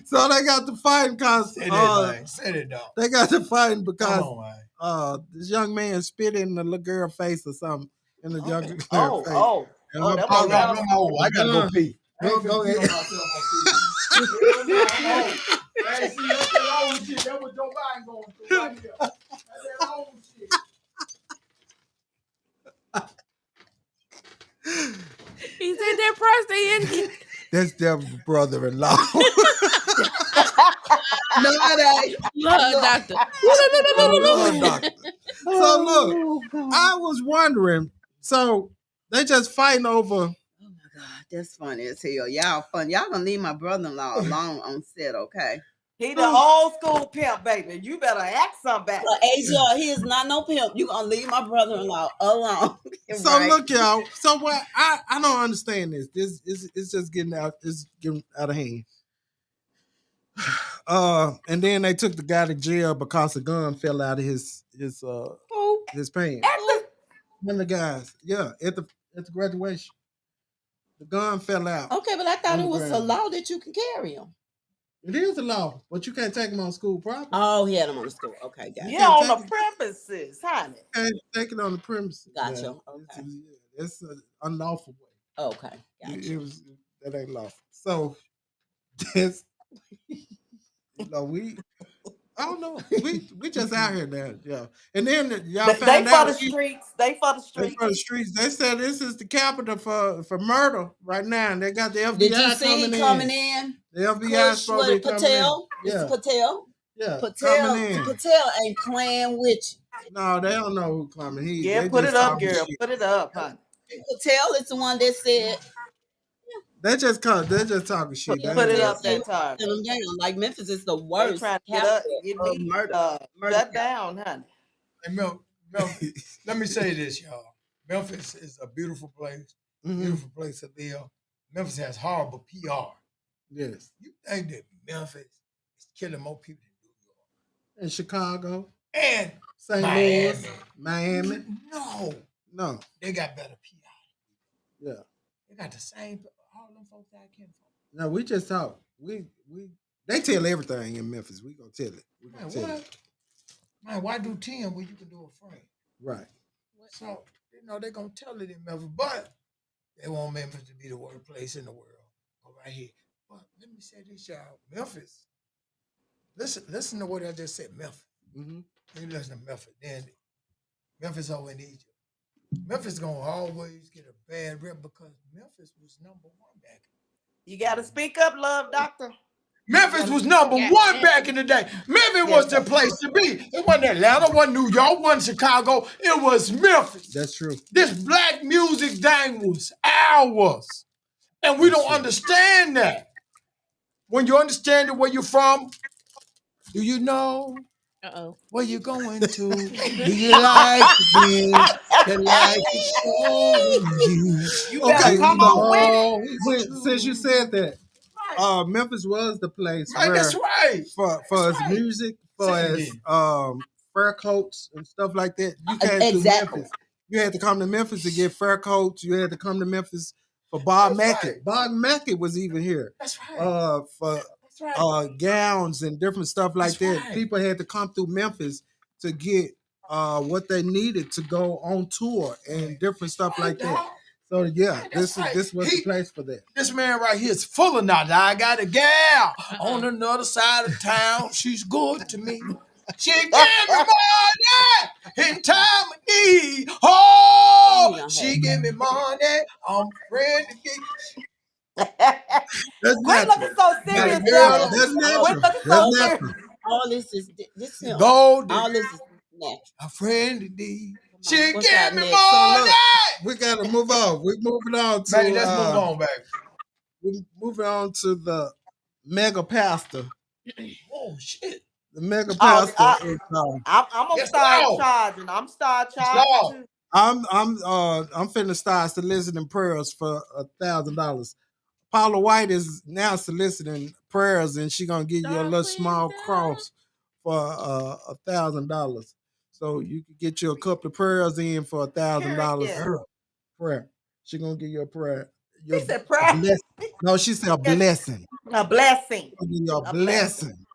Speaker 1: So they got to fight because
Speaker 4: Say that, man. Say that, dog.
Speaker 1: they got to fight
Speaker 4: Come
Speaker 1: because
Speaker 4: on, man.
Speaker 1: this young man spit in the little girl face or something in the young girl face.
Speaker 2: Oh,
Speaker 1: And
Speaker 2: oh,
Speaker 1: her
Speaker 2: that
Speaker 4: Oh,
Speaker 2: was
Speaker 1: brother-
Speaker 4: no. I gotta go pee.
Speaker 1: Go ahead.
Speaker 4: I ain't see that old shit. That was Joe Biden going through right here. That's that old shit.
Speaker 3: He said that prostate.
Speaker 1: That's their brother-in-law.
Speaker 5: No, it ain't.
Speaker 3: Lord, doctor.
Speaker 1: Lord, doctor. So look,
Speaker 5: Oh, God.
Speaker 1: I was wondering. So they just fighting over.
Speaker 5: Oh my God, that's funny as hell. Y'all fun. Y'all gonna leave my brother-in-law alone on set, okay?
Speaker 2: he the old school pimp, baby. You better act somebody.
Speaker 5: Asia, he is not no pimp. You gonna leave my brother-in-law alone?
Speaker 1: So
Speaker 5: Right.
Speaker 1: look, y'all. So what? I don't understand this. This is it's just getting out. It's getting out of hand. And then they took the guy to jail because a gun fell out of his
Speaker 5: Who?
Speaker 1: pants.
Speaker 2: At the-
Speaker 1: One of the guys, yeah, at the graduation, the gun fell out.
Speaker 5: Okay, but I thought
Speaker 1: On
Speaker 5: it
Speaker 1: the
Speaker 5: was a
Speaker 1: ground.
Speaker 5: law that you can carry him.
Speaker 1: It is a law, but you can't take him on school property.
Speaker 5: Oh, he had him on the school. Okay, gotcha.
Speaker 2: yeah, on the premises, honey.
Speaker 1: You can't take it on the premises.
Speaker 5: Gotcha,
Speaker 1: Yeah,
Speaker 5: okay.
Speaker 1: It's an unlawful way.
Speaker 5: Okay, gotcha.
Speaker 1: It was that ain't lawful. So this, we I don't know. We just out here now, yeah. And then y'all
Speaker 2: They
Speaker 1: found
Speaker 2: for
Speaker 1: out
Speaker 2: the streets. They for the
Speaker 1: they for the
Speaker 2: streets.
Speaker 1: streets. They said this is the capital for murder right now, and they got the
Speaker 5: Did you
Speaker 1: FBI
Speaker 5: see
Speaker 1: coming in.
Speaker 5: in?
Speaker 1: The FBI is
Speaker 5: Kush,
Speaker 1: supposed to be
Speaker 5: what,
Speaker 1: coming in.
Speaker 5: Patel? It's
Speaker 1: Yeah,
Speaker 5: Patel.
Speaker 1: yeah, coming in.
Speaker 5: Patel ain't playing with you.
Speaker 1: No, they don't know who coming.
Speaker 2: Yeah,
Speaker 1: They
Speaker 2: put it
Speaker 1: just
Speaker 2: up,
Speaker 1: talking
Speaker 2: girl.
Speaker 1: shit.
Speaker 2: Put it up, honey.
Speaker 5: Patel is the one that said
Speaker 1: They just talking shit. They
Speaker 2: Put
Speaker 1: ain't
Speaker 2: it
Speaker 5: Patel
Speaker 1: got
Speaker 2: up
Speaker 5: said
Speaker 2: that
Speaker 1: shit.
Speaker 2: time.
Speaker 5: shut them down. Like Memphis is the
Speaker 2: They
Speaker 5: worst
Speaker 2: trying to
Speaker 5: capital
Speaker 2: get
Speaker 5: of
Speaker 2: me
Speaker 5: murder
Speaker 2: shut
Speaker 5: capital.
Speaker 2: down, honey.
Speaker 4: Hey, let me say this, y'all. Memphis is a beautiful place,
Speaker 1: Mhm.
Speaker 4: beautiful place to live. Memphis has horrible PR.
Speaker 1: Yes.
Speaker 4: You think that Memphis is killing more people than New York
Speaker 1: In Chicago,
Speaker 4: and
Speaker 1: St.
Speaker 4: Miami?
Speaker 1: Louis, Miami.
Speaker 4: No,
Speaker 1: No.
Speaker 4: they got better PR.
Speaker 1: Yeah.
Speaker 4: They got the same. All them folks out here.
Speaker 1: No, we just talk. We they tell everything in Memphis. We gonna tell it. We gonna
Speaker 4: Man,
Speaker 1: tell
Speaker 4: what?
Speaker 1: it.
Speaker 4: Man, why do 10 when you can do a frame?
Speaker 1: Right.
Speaker 4: So, they're going to tell it in Memphis, but they want Memphis to be the worst place in the world. Go right here. But let me say this, y'all. Memphis, listen to what I just said, Memphis.
Speaker 1: Mm-hmm.
Speaker 4: You listen to Memphis. Then Memphis over in Egypt. Memphis going to always get a bad rep because Memphis was number one back.
Speaker 2: You got to speak up, love doctor.
Speaker 4: Memphis was number one back in the day. Memphis was the place to be. It wasn't Atlanta, it wasn't New York, it wasn't Chicago. It was Memphis.
Speaker 1: That's true.
Speaker 4: This black music thing was ours. And we don't understand that. When you understand it, where you're from, do you know where you're going to? Do you like this? The light is showing you.
Speaker 2: You better
Speaker 1: Okay,
Speaker 2: come on with it.
Speaker 1: since you said that, Memphis was the place
Speaker 4: Right,
Speaker 1: where
Speaker 4: that's right.
Speaker 1: for its music, for
Speaker 4: Say it
Speaker 1: its
Speaker 4: again.
Speaker 1: fur coats and stuff like that. You came to
Speaker 5: Exactly.
Speaker 1: Memphis. You had to come to Memphis to get fur coats. You had to come to Memphis for Bob Mackey.
Speaker 4: right.
Speaker 1: Bob Mackey was even here.
Speaker 4: That's right.
Speaker 1: For
Speaker 4: That's right.
Speaker 1: gowns and different stuff like
Speaker 4: That's
Speaker 1: that.
Speaker 4: right.
Speaker 1: People had to come through Memphis to get what they needed to go on tour and different stuff like that.
Speaker 4: dog.
Speaker 1: So yeah,
Speaker 4: Right,
Speaker 1: this
Speaker 4: that's
Speaker 1: this was the place for that.
Speaker 4: This man right here is full of knowledge. I got a gal on another side of town. She's good to me. She give me money in time of need. Oh, she give me money. I'm ready to get.
Speaker 1: That's
Speaker 2: Quit
Speaker 1: natural.
Speaker 2: looking so
Speaker 4: Got a
Speaker 2: serious,
Speaker 4: girl.
Speaker 2: doctor.
Speaker 1: That's
Speaker 2: Quit
Speaker 1: natural.
Speaker 2: looking
Speaker 1: That's
Speaker 2: so
Speaker 1: natural.
Speaker 2: serious.
Speaker 5: All this is this him.
Speaker 4: Golden.
Speaker 5: All this is natural.
Speaker 4: A friend indeed. She
Speaker 5: What's
Speaker 4: give
Speaker 5: out
Speaker 4: me
Speaker 5: next?
Speaker 1: So
Speaker 4: money.
Speaker 1: look, we gotta move on. We're moving on to
Speaker 4: Man, let's move on, baby.
Speaker 1: we're moving on to the mega pastor.
Speaker 4: Oh shit.
Speaker 1: The mega
Speaker 2: Oh,
Speaker 1: pastor is
Speaker 2: I'm gonna
Speaker 4: Yes,
Speaker 2: start
Speaker 4: Lord.
Speaker 2: charging. I'm start
Speaker 4: Yes,
Speaker 2: charging
Speaker 4: Lord.
Speaker 2: too.
Speaker 1: I'm finna start soliciting prayers for $1,000. Paula White is now soliciting prayers, and she gonna give you a little small cross for $1,000. So you can get you a couple of prayers in for $1,000
Speaker 2: Period.
Speaker 1: prayer. She gonna give you a prayer.
Speaker 2: He said prayer.
Speaker 1: No, she said a blessing.
Speaker 2: A blessing.
Speaker 1: She'll give you a
Speaker 2: A blessing.
Speaker 1: blessing.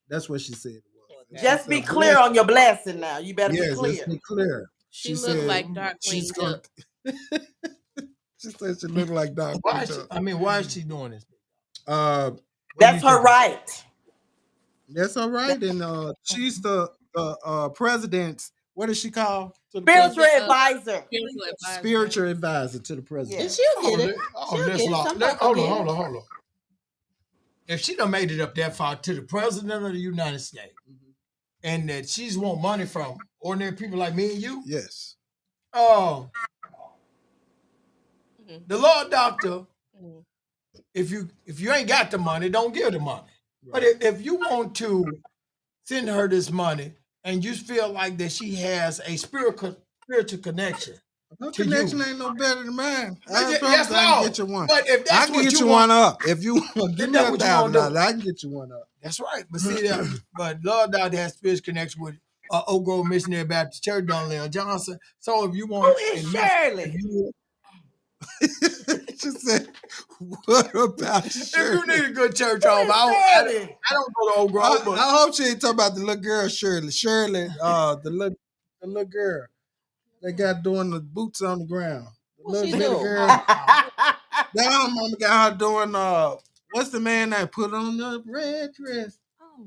Speaker 1: That's what she said it was.
Speaker 2: Just
Speaker 1: She
Speaker 2: be
Speaker 1: said a
Speaker 2: clear on your blessing now. You better be
Speaker 1: Yes, let's
Speaker 2: clear.
Speaker 1: be clear.
Speaker 3: She looked like Dark
Speaker 1: she's
Speaker 3: Queen
Speaker 1: gonna. She said she looked like Doc.
Speaker 4: Why is she doing this?
Speaker 1: What
Speaker 2: That's
Speaker 1: do you
Speaker 2: her
Speaker 1: think?
Speaker 2: right.
Speaker 1: That's all right. And she's the president's. What is she called to the
Speaker 2: Spiritual
Speaker 1: president?
Speaker 2: advisor.
Speaker 1: Spiritual advisor to the
Speaker 2: Yeah.
Speaker 1: president.
Speaker 5: And she'll get it.
Speaker 4: Oh,
Speaker 5: She'll
Speaker 4: let's
Speaker 5: get it.
Speaker 4: lock.
Speaker 5: Somebody
Speaker 4: Hold
Speaker 5: will
Speaker 4: on,
Speaker 5: get
Speaker 4: hold on. If she done made it up that far to the president of the United States, and that she's want money from ordinary people like me and you,
Speaker 1: Yes.
Speaker 4: oh, the law doctor, if you ain't got the money, don't give the money. But if you want to send her this money and you feel like that she has a spiritual connection,
Speaker 1: Her
Speaker 4: to
Speaker 1: connection
Speaker 4: you.
Speaker 1: ain't no better than mine.
Speaker 4: Yes,
Speaker 1: I can
Speaker 4: Lord.
Speaker 1: get you one.
Speaker 4: But if
Speaker 1: I
Speaker 4: that's
Speaker 1: can
Speaker 4: what
Speaker 1: get
Speaker 4: you
Speaker 1: you
Speaker 4: want,
Speaker 1: one up. If you give me
Speaker 4: that's what you wanna
Speaker 1: $1,000,
Speaker 4: do.
Speaker 1: I can get you one up.
Speaker 4: That's right. But see that, but Lord Doctor has spiritual connection with Oak Grove Missionary Baptist Church down there in Johnson. So if you
Speaker 2: Who
Speaker 4: want,
Speaker 2: is Shirley?
Speaker 1: She said, "What about
Speaker 4: if
Speaker 1: Shirley?"
Speaker 4: you need a good church
Speaker 2: Who
Speaker 4: home,
Speaker 2: is
Speaker 4: I
Speaker 2: Shirley?
Speaker 4: don't go to Oak Grove, but
Speaker 1: I hope she ain't talking about the little girl Shirley. Shirley, the little girl they got doing the boots on the ground. The
Speaker 5: What she
Speaker 1: little bitty
Speaker 5: do?
Speaker 1: girl. That mama got her doing what's the man that put on the red dress?
Speaker 5: Oh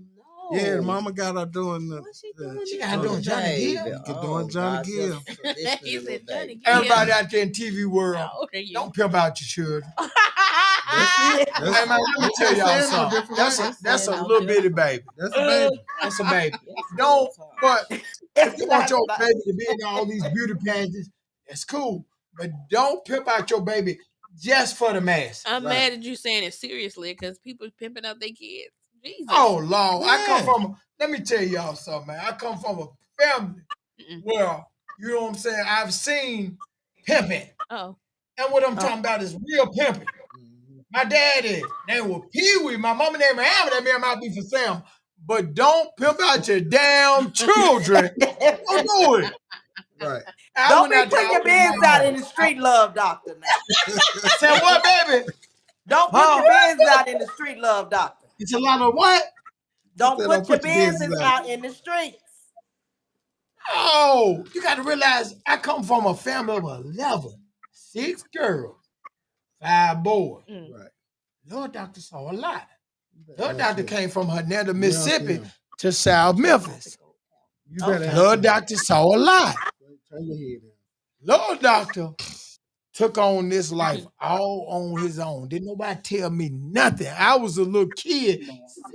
Speaker 1: Yeah, the mama got her doing the.
Speaker 5: What's she doing?
Speaker 4: She
Speaker 5: this
Speaker 4: got her doing
Speaker 5: for,
Speaker 4: Johnny Gill?
Speaker 5: baby?
Speaker 1: She doing Johnny
Speaker 5: God,
Speaker 1: Gill.
Speaker 5: just for this
Speaker 3: He
Speaker 5: little
Speaker 3: said
Speaker 5: baby.
Speaker 3: Johnny Gill.
Speaker 4: Everybody out there in TV world,
Speaker 3: How old are you?
Speaker 4: don't pimp out your children.
Speaker 1: That's it.
Speaker 4: Hey man, let me tell y'all something. That's a little bitty baby.
Speaker 1: That's a baby.
Speaker 4: That's a baby.
Speaker 5: Yes,
Speaker 4: Don't.
Speaker 5: it's hard.
Speaker 4: But if
Speaker 2: It's
Speaker 4: you want your
Speaker 2: not-
Speaker 4: baby to be in all these beauty pageants, that's cool. But don't pimp out your baby just for the mass.
Speaker 3: I'm
Speaker 1: Right.
Speaker 3: mad at you saying it seriously because people pimping out their kids. Jesus.
Speaker 4: Oh Lord, I come
Speaker 1: Yeah.
Speaker 4: from. Let me tell y'all something, man. I come from a family
Speaker 3: Mm-mm.
Speaker 4: where you know what I'm saying. I've seen pimping,
Speaker 3: Oh.
Speaker 4: and what I'm talking about is real pimping. My daddy name was Pee Wee. My mama name was Hammer. That man might be for Sam. But don't pimp out your damn children. Don't do it.
Speaker 1: Right.
Speaker 4: I
Speaker 2: Don't
Speaker 4: went
Speaker 2: be
Speaker 4: out there,
Speaker 2: putting your
Speaker 4: I went
Speaker 2: bins
Speaker 4: my
Speaker 2: out
Speaker 4: mama.
Speaker 2: in the street, love doctor. Now.
Speaker 4: Say what, baby?
Speaker 2: Don't put your bins out in the street, love doctor.
Speaker 4: It's a lot of what?
Speaker 2: Don't
Speaker 1: said
Speaker 2: put
Speaker 1: don't
Speaker 2: your
Speaker 1: put your business
Speaker 2: business
Speaker 1: out.
Speaker 2: out in the streets.
Speaker 4: Oh, you got to realize I come from a family of 11. 6 girls, 5 boys.
Speaker 3: Mm.
Speaker 1: Right.
Speaker 4: Lord doctor saw a lot.
Speaker 1: better
Speaker 4: Lord
Speaker 1: ask
Speaker 4: doctor
Speaker 1: him.
Speaker 4: came from Hernando,
Speaker 1: You
Speaker 4: Mississippi
Speaker 1: ask him.
Speaker 4: to South Memphis.
Speaker 1: You better ask
Speaker 4: Lord
Speaker 1: him.
Speaker 4: doctor saw a lot.
Speaker 1: Turn your head down.
Speaker 4: Lord doctor took on this life all on his own. Didn't nobody tell me nothing. I was a little kid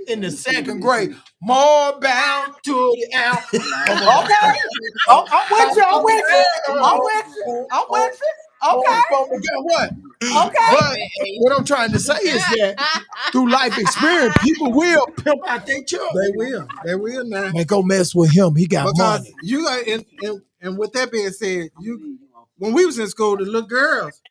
Speaker 4: in the 2nd grade. More bound to the out.
Speaker 2: Okay. Oh, I'm with you. I'm with you. I'm with you. I'm with you. Okay.
Speaker 4: Get what?
Speaker 2: Okay.
Speaker 4: But what I'm trying to say is that through life experience, people will pimp out their children.
Speaker 1: They will. They will now.
Speaker 4: Man, go mess with him. He got
Speaker 1: Because
Speaker 4: money.
Speaker 1: you are and with that being said, when we was in school, the little girls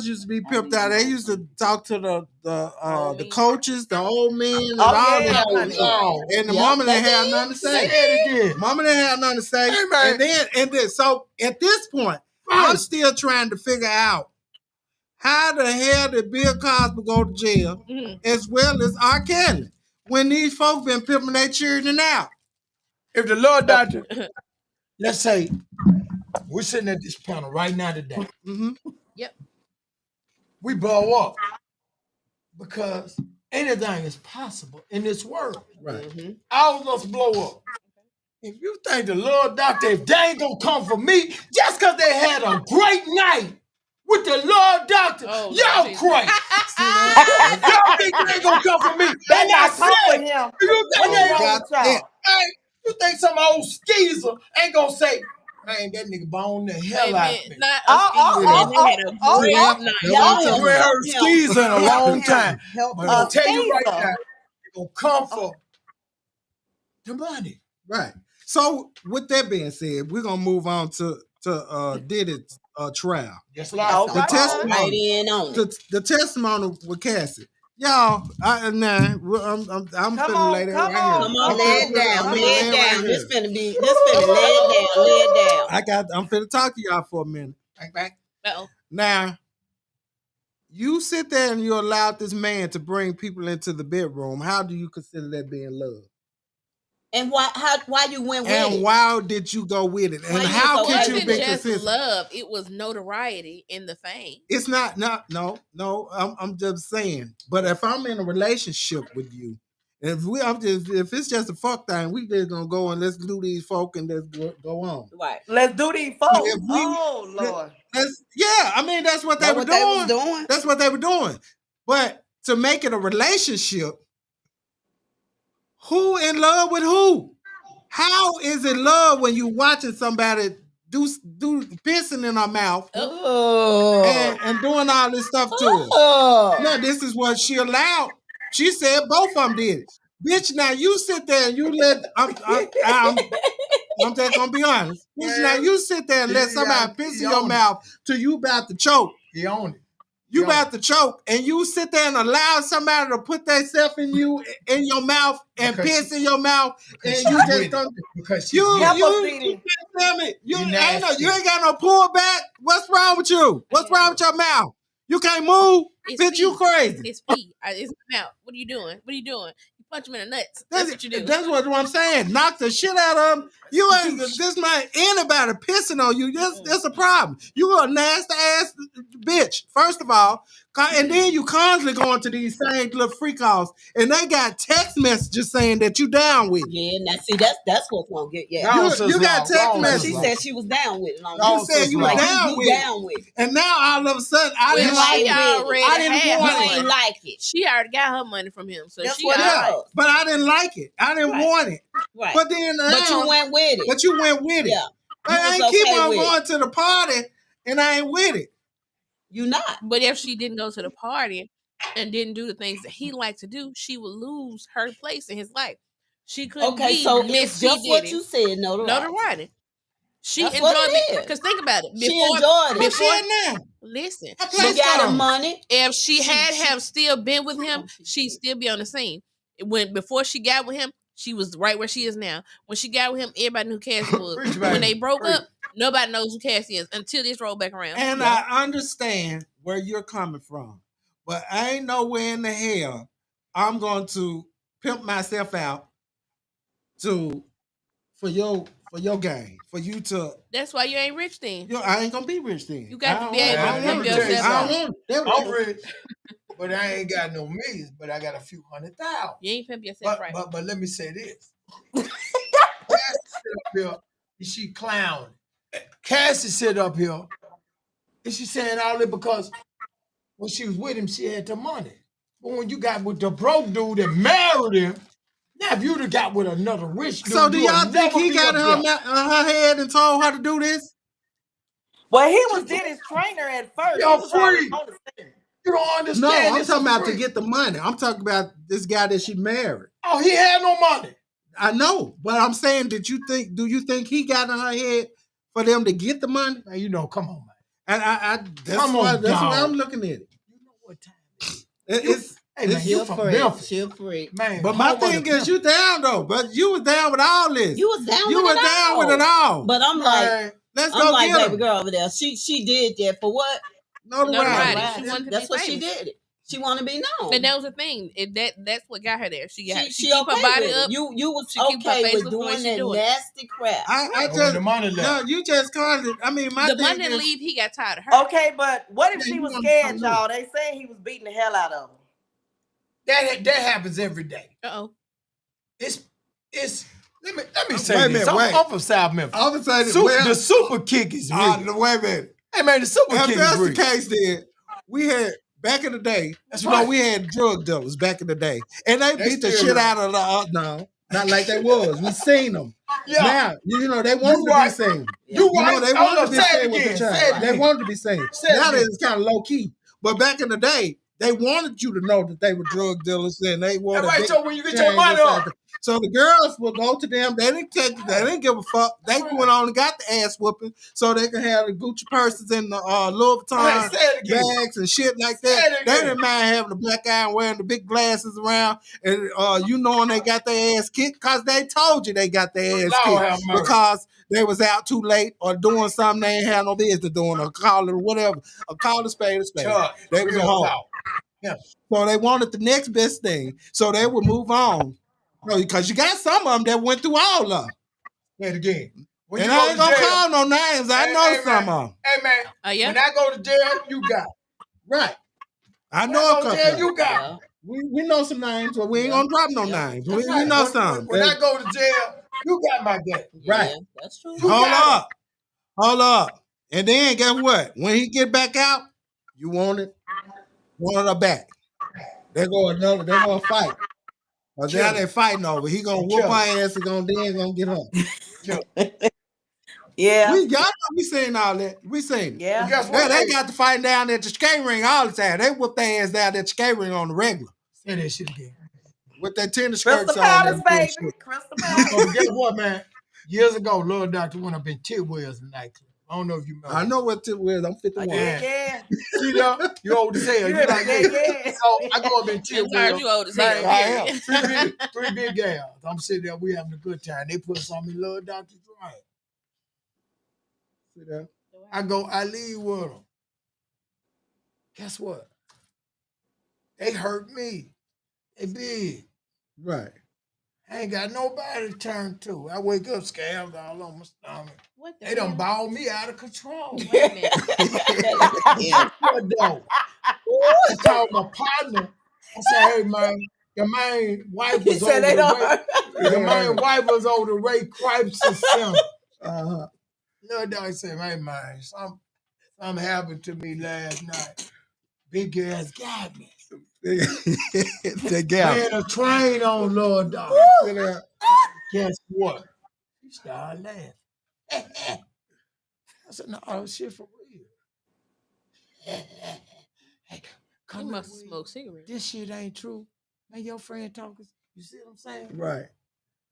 Speaker 1: used to be pimped out. They used to talk to the coaches, the old men, and
Speaker 2: Oh,
Speaker 1: all
Speaker 2: yeah,
Speaker 1: that.
Speaker 2: honey.
Speaker 4: Oh,
Speaker 1: And the
Speaker 5: Yep,
Speaker 1: mama
Speaker 5: they
Speaker 1: didn't have
Speaker 5: did.
Speaker 1: nothing to
Speaker 4: say
Speaker 1: say.
Speaker 4: it again.
Speaker 1: Mama didn't have nothing to say.
Speaker 4: Hey, man.
Speaker 1: And then so at this point, I'm still trying to figure out how the hell did Bill Cosby go to jail
Speaker 3: Mm.
Speaker 1: as well as R. Kelly when these folks been pimping their children out.
Speaker 4: If the Lord doctor, let's say we're sitting at this panel right now today,
Speaker 1: Mm-hmm.
Speaker 3: Yep.
Speaker 4: we blow up because anything is possible in this world.
Speaker 1: Right.
Speaker 5: Mhm.
Speaker 4: All of us blow up. If you think the Lord doctor, if they ain't gonna come for me just because they had a great night with the Lord doctor,
Speaker 3: Oh,
Speaker 4: y'all
Speaker 3: Jesus.
Speaker 4: crazy.
Speaker 1: See
Speaker 4: Y'all think they ain't gonna come for me?
Speaker 2: They
Speaker 4: And I
Speaker 2: not come for
Speaker 4: said,
Speaker 2: him.
Speaker 4: you think
Speaker 2: What's
Speaker 4: they
Speaker 2: wrong
Speaker 4: gonna,
Speaker 2: with y'all?
Speaker 4: hey, you think some old skeezer ain't gonna say, man, that nigga bone the hell out of me.
Speaker 3: Not
Speaker 2: Oh,
Speaker 3: a skeezer.
Speaker 1: oh,
Speaker 3: They had a
Speaker 2: oh,
Speaker 3: great
Speaker 2: oh,
Speaker 3: night.
Speaker 5: Y'all
Speaker 1: Y'all
Speaker 4: You ain't heard skeezer in a
Speaker 5: Help
Speaker 4: long
Speaker 5: him.
Speaker 4: time.
Speaker 5: Help
Speaker 4: But
Speaker 5: him.
Speaker 4: I'm gonna tell you right
Speaker 2: skeezer.
Speaker 4: now, they gonna come for the money.
Speaker 1: Right. So with that being said, we're gonna move on to Diddy's trial.
Speaker 4: Just like
Speaker 2: All
Speaker 1: The
Speaker 2: right.
Speaker 1: testimony.
Speaker 5: Right in on it.
Speaker 1: The testimony with Cassie. Y'all, I'm finna lay that
Speaker 2: come
Speaker 1: right
Speaker 2: on,
Speaker 1: here.
Speaker 5: Come
Speaker 1: I'm
Speaker 5: on, lay
Speaker 1: finna
Speaker 5: it
Speaker 1: put it-
Speaker 5: down.
Speaker 1: I'm
Speaker 5: Lay
Speaker 1: finna
Speaker 5: it
Speaker 1: lay right
Speaker 5: down.
Speaker 1: here.
Speaker 5: This finna lay it down.
Speaker 1: I'm finna talk to y'all for a minute.
Speaker 4: bang, bang.
Speaker 3: Uh-oh.
Speaker 1: Now, you sit there and you allowed this man to bring people into the bedroom. How do you consider that being love?
Speaker 5: And why you went with
Speaker 1: And
Speaker 5: it?
Speaker 1: why did you go with it?
Speaker 5: Why
Speaker 1: And
Speaker 5: you
Speaker 1: how
Speaker 5: so
Speaker 3: It
Speaker 1: could
Speaker 5: happy
Speaker 1: you
Speaker 3: wasn't
Speaker 1: be
Speaker 5: with it?
Speaker 3: just
Speaker 1: consistent?
Speaker 3: love. It was notoriety in the fame.
Speaker 1: It's not no. I'm just saying. But if I'm in a relationship with you, if it's just a fuck thing, we just gonna go and let's do these folk and let's go on.
Speaker 5: Right.
Speaker 2: Let's do these folks.
Speaker 1: If we-
Speaker 2: Oh, Lord.
Speaker 1: I mean that's what they
Speaker 5: That's
Speaker 1: were
Speaker 5: what they was
Speaker 1: doing.
Speaker 5: doing.
Speaker 1: That's what they were doing. But to make it a relationship, who in love with who? How is it love when you watching somebody do pissing in her mouth
Speaker 5: Oh.
Speaker 1: and doing all this stuff to her?
Speaker 5: Oh.
Speaker 1: No, this is what she allowed. She said both of them did it. Bitch, now you sit there and you let I'm just gonna be honest. Bitch, now you sit there and let somebody piss in your mouth till you about to choke.
Speaker 4: He owned it.
Speaker 1: You about to choke, and you sit there and allow somebody to put themselves in your mouth and
Speaker 4: Because
Speaker 1: piss in your mouth, and
Speaker 4: Because
Speaker 1: you
Speaker 4: she's
Speaker 1: just
Speaker 4: with it.
Speaker 1: don't.
Speaker 4: Because she's
Speaker 1: You
Speaker 4: with
Speaker 2: Help
Speaker 4: it.
Speaker 2: us,
Speaker 1: you
Speaker 2: Dee Dee.
Speaker 1: tell me you
Speaker 4: You
Speaker 1: ain't
Speaker 4: nasty.
Speaker 1: you ain't got no pullback. What's wrong with you? What's wrong with your mouth? You can't move.
Speaker 3: It's
Speaker 1: Bitch, you
Speaker 3: pee.
Speaker 1: crazy.
Speaker 3: It's pee. It's my mouth. What are you doing? What are you doing? You punch him in the nuts. That's what you do.
Speaker 1: That's what I'm saying. Knock the shit out of him You ain't this man anybody pissing on you. That's a problem. You a nasty ass bitch. First of all, and then you constantly going to these same little freak offs, and they got text messages saying that you down with it.
Speaker 5: Yeah, now see that's what's gonna get
Speaker 1: You got text messages.
Speaker 5: She said she was down with it.
Speaker 1: You said you was down with it. And now all of a sudden, I didn't like it. I didn't want it.
Speaker 5: You ain't like it.
Speaker 3: She already got her money from him, so
Speaker 5: That's
Speaker 3: she
Speaker 5: what it
Speaker 3: alright.
Speaker 5: was.
Speaker 1: But I didn't like it. I didn't want it.
Speaker 5: Right.
Speaker 1: But then
Speaker 5: But you went with it.
Speaker 1: But you went with it.
Speaker 5: Yeah.
Speaker 1: But I ain't keep on going to the party, and I ain't with it.
Speaker 5: You not.
Speaker 3: But if she didn't go to the party and didn't do the things that he liked to do, she would lose her place in his life. She couldn't be
Speaker 5: so
Speaker 3: Miss
Speaker 5: it's just
Speaker 3: She
Speaker 5: what
Speaker 3: Did
Speaker 5: you
Speaker 3: It.
Speaker 5: said.
Speaker 3: Notoriety. She
Speaker 5: That's
Speaker 3: enjoyed
Speaker 5: what it
Speaker 3: it
Speaker 5: is.
Speaker 3: because think about it.
Speaker 5: She enjoyed it.
Speaker 1: What's she now?
Speaker 3: Listen,
Speaker 5: She got her money.
Speaker 3: if she had have still been with him, she'd still be on the scene. Before she got with him, she was right where she is now. When she got with him, everybody knew who Cassie was. When they broke up, nobody knows who Cassie is until this rolled back around.
Speaker 1: And I understand where you're coming from, but I ain't nowhere in the hell I'm going to pimp myself out for your game, for you to.
Speaker 3: That's why you ain't rich then.
Speaker 1: I ain't gonna be rich then.
Speaker 3: You got to be able
Speaker 1: I
Speaker 3: to
Speaker 1: don't
Speaker 3: pimp
Speaker 1: want it.
Speaker 3: yourself
Speaker 1: I
Speaker 3: out.
Speaker 1: don't want it.
Speaker 4: I'm rich, but I ain't got no millions, but I got a few $100,000.
Speaker 3: You ain't pimp yourself right.
Speaker 4: But let me say this. Cassie sit up here and she clowning. Cassie sit up here and she saying all that because when she was with him, she had the money. But when you got with the broke dude that married him, now if you'd have got with another rich dude,
Speaker 1: So do y'all think he got
Speaker 4: in
Speaker 1: her head and told her to do this?
Speaker 2: Well, he was Dennis Trainer at first.
Speaker 4: You're
Speaker 2: He was already
Speaker 4: free.
Speaker 2: on the scene.
Speaker 4: You don't understand.
Speaker 1: No, I'm
Speaker 4: this
Speaker 1: talking
Speaker 4: is
Speaker 1: about
Speaker 4: free.
Speaker 1: to get the money. I'm talking about this guy that she married.
Speaker 4: Oh, he had no money.
Speaker 1: I know, but I'm saying, do you think he got in her head for them to get the money?
Speaker 4: Man, you know, come on, man.
Speaker 1: And that's why I'm looking at it.
Speaker 4: You know what time it is. Hey, man, you from Memphis.
Speaker 5: She'll free.
Speaker 4: Man,
Speaker 1: but my thing is, you down though. But you was down with all this.
Speaker 5: You was down
Speaker 1: You
Speaker 5: with
Speaker 1: was
Speaker 5: it
Speaker 1: down
Speaker 5: all.
Speaker 1: with it all.
Speaker 5: But I'm like,
Speaker 1: let's
Speaker 5: I'm
Speaker 1: go
Speaker 5: like,
Speaker 1: get
Speaker 5: baby
Speaker 1: him.
Speaker 5: girl over there. She did that for what?
Speaker 3: Notoriety. She wanted to
Speaker 5: That's
Speaker 3: be
Speaker 5: what
Speaker 3: famous.
Speaker 5: she did. She wanted to be known.
Speaker 3: And that was the thing. That's what got her there. She keep
Speaker 5: okay
Speaker 3: her body
Speaker 5: with
Speaker 3: up.
Speaker 5: it. You was
Speaker 3: She keep her
Speaker 5: okay
Speaker 3: face
Speaker 5: with
Speaker 3: looking the way
Speaker 5: doing
Speaker 3: she
Speaker 5: that
Speaker 3: doing it.
Speaker 5: nasty crap.
Speaker 1: I just
Speaker 4: the money left.
Speaker 1: No, you just caused it. I mean, my
Speaker 3: The
Speaker 1: thing
Speaker 3: money
Speaker 1: is,
Speaker 3: leave. He got tired of her.
Speaker 2: Okay, but what if
Speaker 1: Yeah,
Speaker 2: she
Speaker 1: you
Speaker 2: was
Speaker 1: wanna
Speaker 2: scared,
Speaker 1: come
Speaker 2: y'all? They say he was beating the hell out of her.
Speaker 4: That happens every day.
Speaker 3: Uh-oh.
Speaker 4: It's let me say
Speaker 1: Wait a
Speaker 4: this.
Speaker 1: minute,
Speaker 4: I'm from South Memphis.
Speaker 1: all of a sudden,
Speaker 4: The super kick is real.
Speaker 1: wait a minute.
Speaker 4: Hey man, the super
Speaker 1: If
Speaker 4: kick
Speaker 1: that's
Speaker 4: is
Speaker 1: the
Speaker 4: real.
Speaker 1: case, then we had back in the day.
Speaker 4: That's
Speaker 1: you know,
Speaker 4: right.
Speaker 1: we had drug dealers back in the day, and they beat the
Speaker 4: still
Speaker 1: shit
Speaker 4: right.
Speaker 1: out of the. No, not like they was. We seen them.
Speaker 4: Yeah.
Speaker 1: Now you know they wanted to
Speaker 4: right.
Speaker 1: be seen.
Speaker 4: You
Speaker 1: You know
Speaker 4: right.
Speaker 1: they
Speaker 4: Oh,
Speaker 1: wanted
Speaker 4: no,
Speaker 1: to be
Speaker 4: say it
Speaker 1: seen with the
Speaker 4: again. Say it
Speaker 1: child. They
Speaker 4: again.
Speaker 1: wanted to be seen.
Speaker 4: Say it
Speaker 1: Now
Speaker 4: again.
Speaker 1: it's kind of low key. But back in the day, they wanted you to know that they were drug dealers and they wanted.
Speaker 4: Right. So when you get your money
Speaker 1: up.
Speaker 4: up,
Speaker 1: So the girls will go to them. They didn't take. They didn't give a fuck. They went on and got the ass whooping so they could have the Gucci purses and the Louis Vuitton
Speaker 4: say it again.
Speaker 1: bags and shit like
Speaker 4: Say
Speaker 1: that.
Speaker 4: it
Speaker 1: They
Speaker 4: again.
Speaker 1: didn't mind having the black eye and wearing the big glasses around and you knowing they got their ass kicked because they told you they got their ass
Speaker 4: Lord have
Speaker 1: kicked
Speaker 4: mercy.
Speaker 1: because they was out too late or doing something they ain't had no business doing or call it whatever or call it spade a spade.
Speaker 4: Chuck,
Speaker 1: They was a
Speaker 4: real
Speaker 1: hoe.
Speaker 4: talk. Yeah.
Speaker 1: So they wanted the next best thing. So they would move on. Because you got some of them that went through all of them.
Speaker 4: Say it again. When
Speaker 1: And
Speaker 4: you
Speaker 1: I
Speaker 4: go
Speaker 1: ain't
Speaker 4: to
Speaker 1: gonna
Speaker 4: jail,
Speaker 1: call no names. I know
Speaker 4: hey,
Speaker 1: some
Speaker 4: man.
Speaker 1: of them.
Speaker 4: Hey man,
Speaker 3: Yeah.
Speaker 4: when I go to jail, you got it.
Speaker 1: Right. I
Speaker 4: When
Speaker 1: know
Speaker 4: I
Speaker 1: a
Speaker 4: go to
Speaker 1: couple.
Speaker 4: jail,
Speaker 1: of
Speaker 4: you
Speaker 1: them.
Speaker 4: got it.
Speaker 1: We know some names, but we ain't gonna drop no names.
Speaker 4: That's
Speaker 1: We
Speaker 4: right.
Speaker 1: know
Speaker 4: When-
Speaker 1: some.
Speaker 4: When I go to jail, you got my game.
Speaker 1: Right.
Speaker 5: Yeah, that's true.
Speaker 1: Hold up. And then guess what? When he get back out, you want her back. They're gonna fight. But now they fighting over. He gonna whoop her ass and gonna get her.
Speaker 2: Yeah.
Speaker 1: Y'all know we seen all that. We seen it.
Speaker 2: Yeah.
Speaker 4: Well, guess what?
Speaker 1: They got to fight down at the skate ring all the time. They whoop their ass down at the skate ring on the regular.
Speaker 4: Say that shit again.
Speaker 1: With their tennis skirts
Speaker 2: Crystal
Speaker 1: on.
Speaker 2: Palace, baby. Crystal Palace.
Speaker 4: But guess what, man? Years ago, Lord Doctor went up in Tidwell's nightclub. I don't know if you remember.
Speaker 1: I know what tip is. I'm 51.
Speaker 2: Yeah.
Speaker 4: See that? You old as hell. You like me.
Speaker 2: Yeah.
Speaker 4: So I go up in
Speaker 3: Sometimes
Speaker 4: Tidwell's.
Speaker 3: you old as
Speaker 4: Man,
Speaker 3: hell.
Speaker 4: I
Speaker 3: period.
Speaker 4: am. Three big gals. I'm sitting there. We having a good time. They put something in Lord Doctor's drink.
Speaker 1: See that?
Speaker 4: I leave with them. Guess what? They hurt me. They big.
Speaker 1: Right.
Speaker 4: I ain't got nobody to turn to. I wake up scabs all on my stomach.
Speaker 3: What the
Speaker 4: They done
Speaker 3: hell?
Speaker 4: balled me out of control.
Speaker 3: Wait a minute.
Speaker 5: Yeah.
Speaker 4: What though? I told my partner, I said, hey man, the main wife
Speaker 5: He
Speaker 4: was
Speaker 5: said
Speaker 4: over
Speaker 5: they
Speaker 4: the
Speaker 5: don't
Speaker 4: Ray.
Speaker 5: hurt.
Speaker 4: The main wife was over the Ray Cripes Center.
Speaker 1: Uh-huh.
Speaker 4: Little dog said, hey man, something happened to me last night. Big ass got me.
Speaker 1: They got
Speaker 4: Ran a train on Lord Dog.
Speaker 1: it.
Speaker 4: Guess what? He started laughing. I said, no, shit for real. Hey,
Speaker 3: He
Speaker 4: come here,
Speaker 3: must
Speaker 4: Will.
Speaker 3: smoke cigarettes.
Speaker 4: This shit ain't true. Man, your friend talking. You see what I'm saying?
Speaker 1: Right.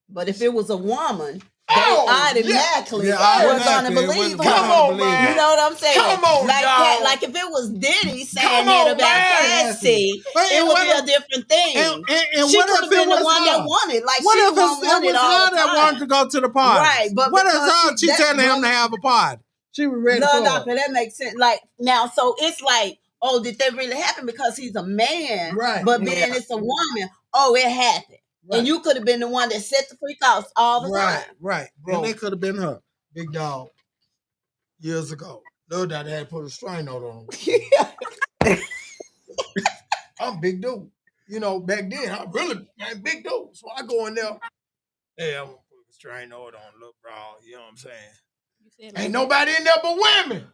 Speaker 5: But if it was a woman,
Speaker 4: Oh,
Speaker 5: they automatically
Speaker 1: Yeah,
Speaker 5: were gonna
Speaker 1: automatically,
Speaker 5: believe
Speaker 1: we're
Speaker 5: her.
Speaker 4: Come
Speaker 1: gonna
Speaker 4: on,
Speaker 1: believe
Speaker 4: man.
Speaker 5: You know what I'm saying?
Speaker 4: Come on,
Speaker 5: like
Speaker 4: dog.
Speaker 5: that. Like if it was Diddy saying
Speaker 4: Come
Speaker 5: that
Speaker 4: on,
Speaker 5: about
Speaker 4: man.
Speaker 5: Cassie,
Speaker 1: But-
Speaker 5: it
Speaker 1: and
Speaker 5: would
Speaker 1: what
Speaker 5: be a
Speaker 1: if-
Speaker 5: different thing.
Speaker 1: And
Speaker 5: she
Speaker 1: what
Speaker 5: could
Speaker 1: if
Speaker 5: have been
Speaker 1: it
Speaker 5: the
Speaker 1: was
Speaker 5: one that
Speaker 1: her?
Speaker 5: wanted. Like
Speaker 1: What
Speaker 5: she
Speaker 1: if
Speaker 5: the one
Speaker 1: it
Speaker 5: wanted
Speaker 1: was
Speaker 5: all
Speaker 1: her
Speaker 5: the
Speaker 1: that
Speaker 5: time.
Speaker 1: wanted to go to the party?
Speaker 5: Right, but
Speaker 1: what is
Speaker 5: because
Speaker 1: her? She telling him to have a party. She was ready
Speaker 5: No,
Speaker 1: for
Speaker 5: doctor,
Speaker 1: it.
Speaker 5: that makes sense. Like now, so it's like, oh, did that really happen? Because he's a man,
Speaker 1: Right.
Speaker 5: But
Speaker 2: Yeah.
Speaker 5: then it's a woman. Oh, it happened,
Speaker 1: Right.
Speaker 5: and you could have been the one that set the freak out all the
Speaker 1: Right,
Speaker 5: time.
Speaker 1: right.
Speaker 4: Bro.
Speaker 1: And that could have been her.
Speaker 4: Big dog. Years ago. Little dog had to put a strain note on him. I'm big dude. You know, back then, I really big dude. So I go in there. Hey, I'm gonna put a strain note on little bro. You know what I'm saying?
Speaker 3: You said
Speaker 4: Ain't
Speaker 3: like
Speaker 4: nobody in there but women.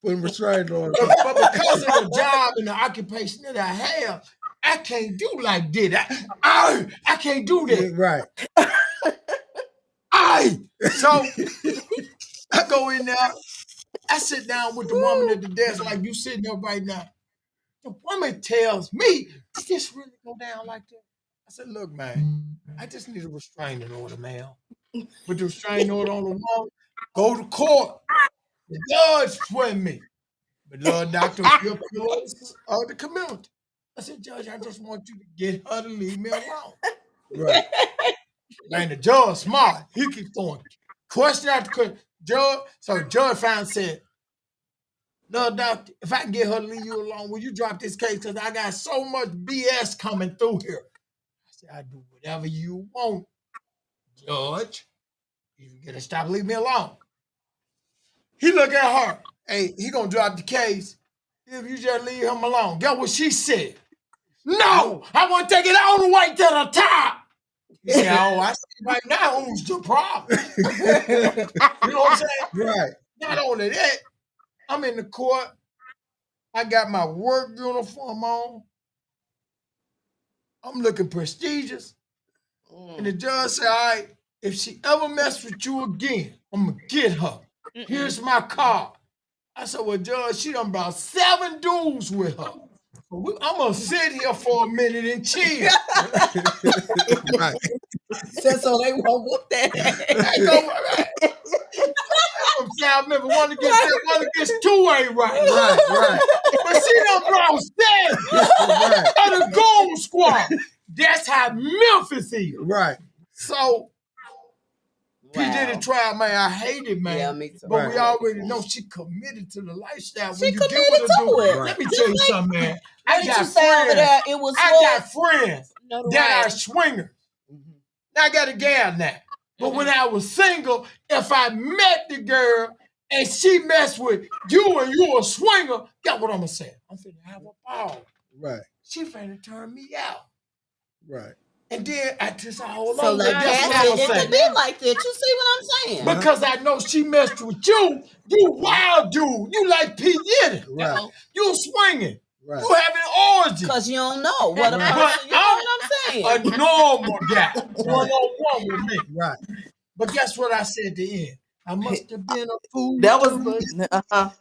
Speaker 1: Putting restraint on
Speaker 4: But,
Speaker 1: her.
Speaker 4: but because of the job and the occupation that I have, I can't do like that. I can't do that.
Speaker 1: Right.
Speaker 4: So I go in there. I sit down with the woman at the desk like you sitting there right now. The woman tells me, did this really go down like that? I said, look, man, I just need a restraining order, man. Put the restraining order on the wall, go to court. The judge swear me. But Lord Doctor, you're pillars of the community. I said, Judge, I just want you to get her to leave me alone.
Speaker 1: Right.
Speaker 4: Man, the judge smart. He keep throwing question after question. Judge finally said, no, doctor, if I can get her to leave you alone, will you drop this case? Because I got so much BS coming through here. I said, I do whatever you want, Judge. You gotta stop leaving me alone. He look at her. Hey, he gonna drop the case if you just leave him alone. Guess what she said? No, I want to take it all the way to the top. He said, oh, I see right now who's the problem. You know what I'm saying?
Speaker 1: Right.
Speaker 4: Not only that, I'm in the court. I got my work uniform on. I'm looking prestigious. And the judge said, all right, if she ever mess with you again, I'm going to get her. Here's my card. I said, well, Judge, she done about 7 dudes with her. I'm going to sit here for a minute and chill.
Speaker 1: Right.
Speaker 5: So they won't whoop that.
Speaker 4: I go, from South Memphis, one against 2 ain't right.
Speaker 1: Right.
Speaker 4: But she done brought 7
Speaker 1: Right.
Speaker 4: of the Gold Squad. That's how Memphis is.
Speaker 1: Right.
Speaker 4: So, P. Diddy trial, man, I hate it, man.
Speaker 5: Yeah, me too.
Speaker 4: But we
Speaker 1: Right.
Speaker 4: already know she committed to the lifestyle.
Speaker 5: She
Speaker 4: When you get
Speaker 5: committed
Speaker 4: with a
Speaker 5: to
Speaker 4: dude,
Speaker 5: it.
Speaker 4: let me
Speaker 5: Just
Speaker 4: tell you
Speaker 5: like-
Speaker 4: something, man.
Speaker 5: What did you say over there? It was
Speaker 4: I
Speaker 5: what?
Speaker 4: got friends that are
Speaker 3: notoriety.
Speaker 4: swingers. Now I got a gal now. But when I was single, if I met the girl and she messed with you and you a swinger, guess what I'm gonna say? I'm finna have a ball.
Speaker 1: Right.
Speaker 4: She finna turn me out.
Speaker 1: Right.
Speaker 4: And then I just hold
Speaker 5: So
Speaker 4: on.
Speaker 5: like
Speaker 4: Guess what
Speaker 5: Cassie,
Speaker 4: I'm
Speaker 5: it
Speaker 4: saying?
Speaker 5: could be like that. You see what I'm saying?
Speaker 4: Because I know she messed with you. You wild dude. You like P. Diddy.
Speaker 1: Right.
Speaker 4: You swinging.
Speaker 1: Right.
Speaker 4: You having orgies.
Speaker 5: Because you don't know what a
Speaker 1: Right.
Speaker 5: person, you know what I'm saying?
Speaker 4: A normal guy. One-on-one with me.
Speaker 1: Right.
Speaker 4: But guess what I said at the end? I must have been a fool.
Speaker 2: That
Speaker 4: too much.
Speaker 2: was
Speaker 4: I had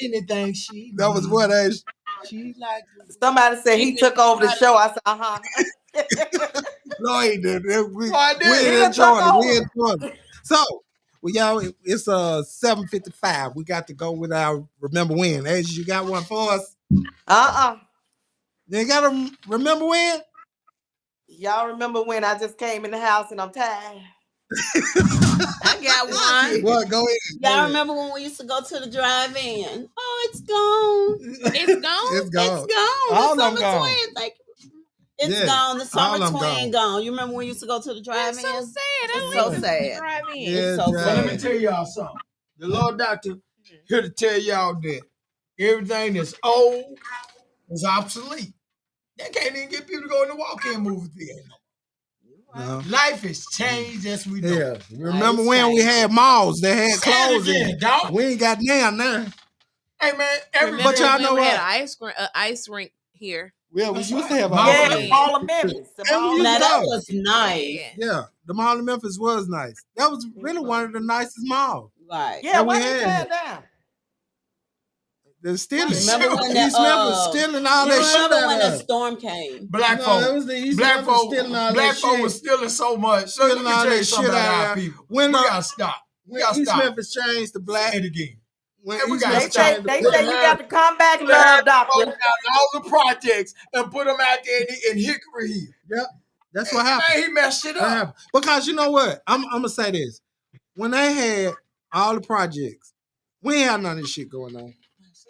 Speaker 4: anything she
Speaker 1: That was what age?
Speaker 4: she liked.
Speaker 2: somebody said he took over the show. I said,
Speaker 1: No, he didn't. We
Speaker 4: No, I didn't.
Speaker 1: we
Speaker 2: He done
Speaker 1: enjoyed
Speaker 2: took
Speaker 1: it. We
Speaker 2: over.
Speaker 1: enjoyed it. So, well, y'all, it's 7:55. We got to go with our remember when. As you got one for us. You got to remember when?
Speaker 2: Y'all remember when I just came in the house and I'm tired?
Speaker 5: I got one.
Speaker 1: What? Go ahead.
Speaker 5: Y'all remember when we used to go to the drive-in? Oh, it's gone.
Speaker 3: It's gone.
Speaker 1: It's gone.
Speaker 5: It's gone.
Speaker 1: All
Speaker 5: The
Speaker 1: of them
Speaker 5: summer
Speaker 1: gone.
Speaker 5: twin. Thank you. It's
Speaker 1: Yeah,
Speaker 5: gone. The
Speaker 1: all
Speaker 5: summer
Speaker 1: them
Speaker 5: twin gone. You remember when we used to go to the
Speaker 3: That's
Speaker 5: drive-in?
Speaker 3: so sad. I
Speaker 5: It's
Speaker 3: like
Speaker 5: so
Speaker 3: the
Speaker 5: sad.
Speaker 3: drive-in.
Speaker 1: Yeah,
Speaker 5: It's so
Speaker 1: drive-in.
Speaker 4: But let me
Speaker 5: sad.
Speaker 4: tell y'all something. The Lord Doctor here to tell y'all that everything that's old is obsolete. They can't even get people to go in the walk-in movie theater.
Speaker 1: No.
Speaker 4: Life has changed as we know.
Speaker 1: Yeah, remember
Speaker 5: Nice
Speaker 1: when we
Speaker 5: change.
Speaker 1: had malls that had
Speaker 4: Say it
Speaker 1: clothes in
Speaker 4: again,
Speaker 1: it?
Speaker 4: dog.
Speaker 1: We ain't got down there.
Speaker 4: Hey man,
Speaker 3: Remember
Speaker 1: But y'all
Speaker 3: when
Speaker 1: know
Speaker 3: we had
Speaker 1: what?
Speaker 3: an ice rink here?
Speaker 1: Yeah, we
Speaker 4: That's
Speaker 1: used to
Speaker 4: right.
Speaker 1: have
Speaker 4: Mall
Speaker 1: all
Speaker 2: Yeah,
Speaker 4: rings.
Speaker 2: Mall of Memphis. The
Speaker 1: And we
Speaker 2: Mall
Speaker 1: used
Speaker 5: Now
Speaker 2: of
Speaker 1: to
Speaker 5: that
Speaker 1: go.
Speaker 5: was nice.
Speaker 3: Yeah.
Speaker 1: Yeah, the mall in Memphis was nice. That was really one of the nicest malls
Speaker 5: Right.
Speaker 2: Yeah,
Speaker 1: that we
Speaker 2: why they tear
Speaker 1: had.
Speaker 2: it down?
Speaker 1: They're stealing.
Speaker 5: Remember when that
Speaker 1: East Memphis stealing all
Speaker 5: you
Speaker 1: that shit
Speaker 5: remember
Speaker 1: out
Speaker 5: when
Speaker 1: of
Speaker 5: that
Speaker 1: us.
Speaker 5: storm came?
Speaker 4: Black
Speaker 1: No,
Speaker 4: folk.
Speaker 1: that was the East
Speaker 4: Black
Speaker 1: Memphis
Speaker 4: folk.
Speaker 1: stealing all
Speaker 4: Black
Speaker 1: that
Speaker 4: folk
Speaker 1: shit.
Speaker 4: was stealing so much. So let
Speaker 1: Stealing
Speaker 4: me
Speaker 1: all
Speaker 4: tell you
Speaker 1: that
Speaker 4: something
Speaker 1: shit
Speaker 4: about
Speaker 1: out
Speaker 4: our
Speaker 1: of us.
Speaker 4: people.
Speaker 1: When
Speaker 4: We gotta stop. We
Speaker 1: when
Speaker 4: gotta
Speaker 1: East
Speaker 4: stop.
Speaker 1: Memphis changed to black,
Speaker 4: Say it again.
Speaker 1: when
Speaker 4: And we
Speaker 1: East
Speaker 4: gotta
Speaker 1: Memphis
Speaker 2: They
Speaker 4: stop.
Speaker 2: say
Speaker 1: changed to
Speaker 2: they
Speaker 1: black.
Speaker 2: say you got to come back,
Speaker 4: We have
Speaker 2: love
Speaker 4: to go
Speaker 2: doctor.
Speaker 4: down all the projects and put them out there in Hickory Hill.
Speaker 1: Yep, that's what happened.
Speaker 4: Man, he messed it
Speaker 1: That
Speaker 4: up.
Speaker 1: happened. Because you know what? I'm gonna say this. When they had all the projects, we ain't had none of this shit going on.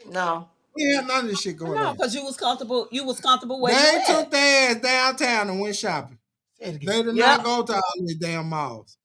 Speaker 2: No.
Speaker 1: We ain't had none of this shit going
Speaker 5: No,
Speaker 1: on.
Speaker 5: because you was comfortable. You was comfortable where
Speaker 1: They
Speaker 5: you
Speaker 1: took
Speaker 5: at.
Speaker 1: their ass downtown and went shopping.
Speaker 4: Say it again.
Speaker 1: They did
Speaker 2: Yep.
Speaker 1: not go to all these damn malls.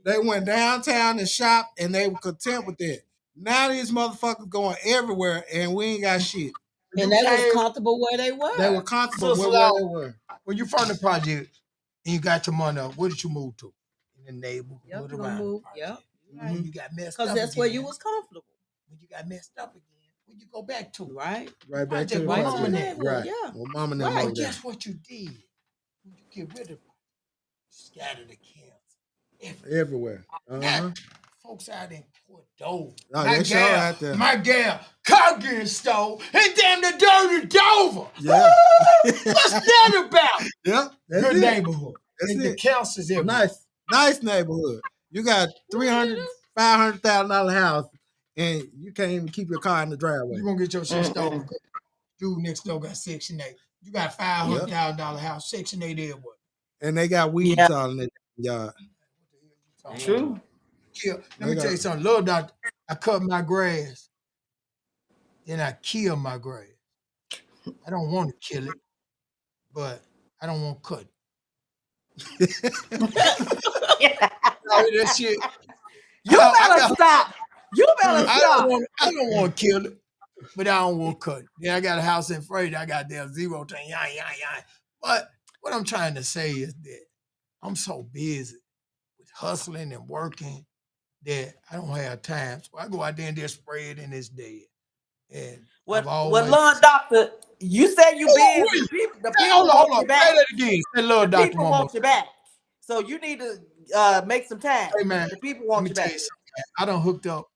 Speaker 1: They went downtown and shopped, and they were content with that. Now these motherfuckers going everywhere, and we ain't got shit.
Speaker 5: And
Speaker 4: You
Speaker 5: they was
Speaker 4: came,
Speaker 5: comfortable where they were.
Speaker 1: They were comfortable
Speaker 4: Sister
Speaker 1: with where
Speaker 4: Law,
Speaker 1: they were.
Speaker 4: when you from the project and you got your money up, where did you move to? In the neighborhood
Speaker 5: Yep, you
Speaker 4: around
Speaker 5: gonna
Speaker 4: the
Speaker 5: move.
Speaker 4: project.
Speaker 5: Yep.
Speaker 4: When you got messed
Speaker 5: Because
Speaker 4: up
Speaker 5: that's where you
Speaker 4: again,
Speaker 5: was comfortable.
Speaker 4: when you got messed up again, where you go back to?
Speaker 5: Right.
Speaker 1: Right back to
Speaker 4: Project
Speaker 1: the
Speaker 4: where
Speaker 5: Right to
Speaker 4: mama
Speaker 5: the
Speaker 1: project.
Speaker 4: at.
Speaker 5: neighborhood.
Speaker 1: Right.
Speaker 5: Yeah.
Speaker 1: Well, mom and them
Speaker 5: Right.
Speaker 1: over
Speaker 4: And
Speaker 1: there.
Speaker 4: guess what you did? When you get rid of it, scatter the camps.
Speaker 1: Everywhere. Uh-huh.
Speaker 4: Folks out in Port Dover.
Speaker 1: Oh, they sure out there.
Speaker 4: My gal, car getting stole, and damn the dirty Dover.
Speaker 1: Yeah.
Speaker 4: What's that about?
Speaker 1: Yeah. That's
Speaker 4: Good
Speaker 1: it.
Speaker 4: neighborhood.
Speaker 1: That's
Speaker 4: And
Speaker 1: it.
Speaker 4: the councils everywhere.
Speaker 1: Nice neighborhood. You got $300,000, $500,000 house, and you can't even keep your car in the driveway.
Speaker 4: You gonna get your shit stolen because dude next door got Section 8. You got $500,000 house, Section 8 everywhere.
Speaker 1: And they got weeds
Speaker 2: Yeah.
Speaker 1: all in their yard.
Speaker 2: True.
Speaker 4: Let me tell you something. Little doctor, I cut my grass, then I kill my grass. I don't want to kill it, but I don't want to cut it. That shit.
Speaker 2: You better stop. You better
Speaker 4: I
Speaker 2: stop.
Speaker 4: don't want to kill it, but I don't want to cut it. Then I got a house in Freight. I got there 0 to yang. But what I'm trying to say is that I'm so busy with hustling and working that I don't have time. So I go out there and just spray it and it's dead. And
Speaker 2: Well,
Speaker 4: always...
Speaker 2: Lord Doctor, you said you busy. The people want you back.
Speaker 4: Say that again. Say Lord
Speaker 2: The
Speaker 4: Doctor
Speaker 2: people
Speaker 4: one
Speaker 2: want
Speaker 4: more
Speaker 2: you
Speaker 4: time.
Speaker 2: back. So you need to make some time.
Speaker 4: Hey man,
Speaker 2: The people
Speaker 4: let
Speaker 2: want
Speaker 4: me
Speaker 2: you
Speaker 4: tell
Speaker 2: back.
Speaker 4: you something. I done hooked up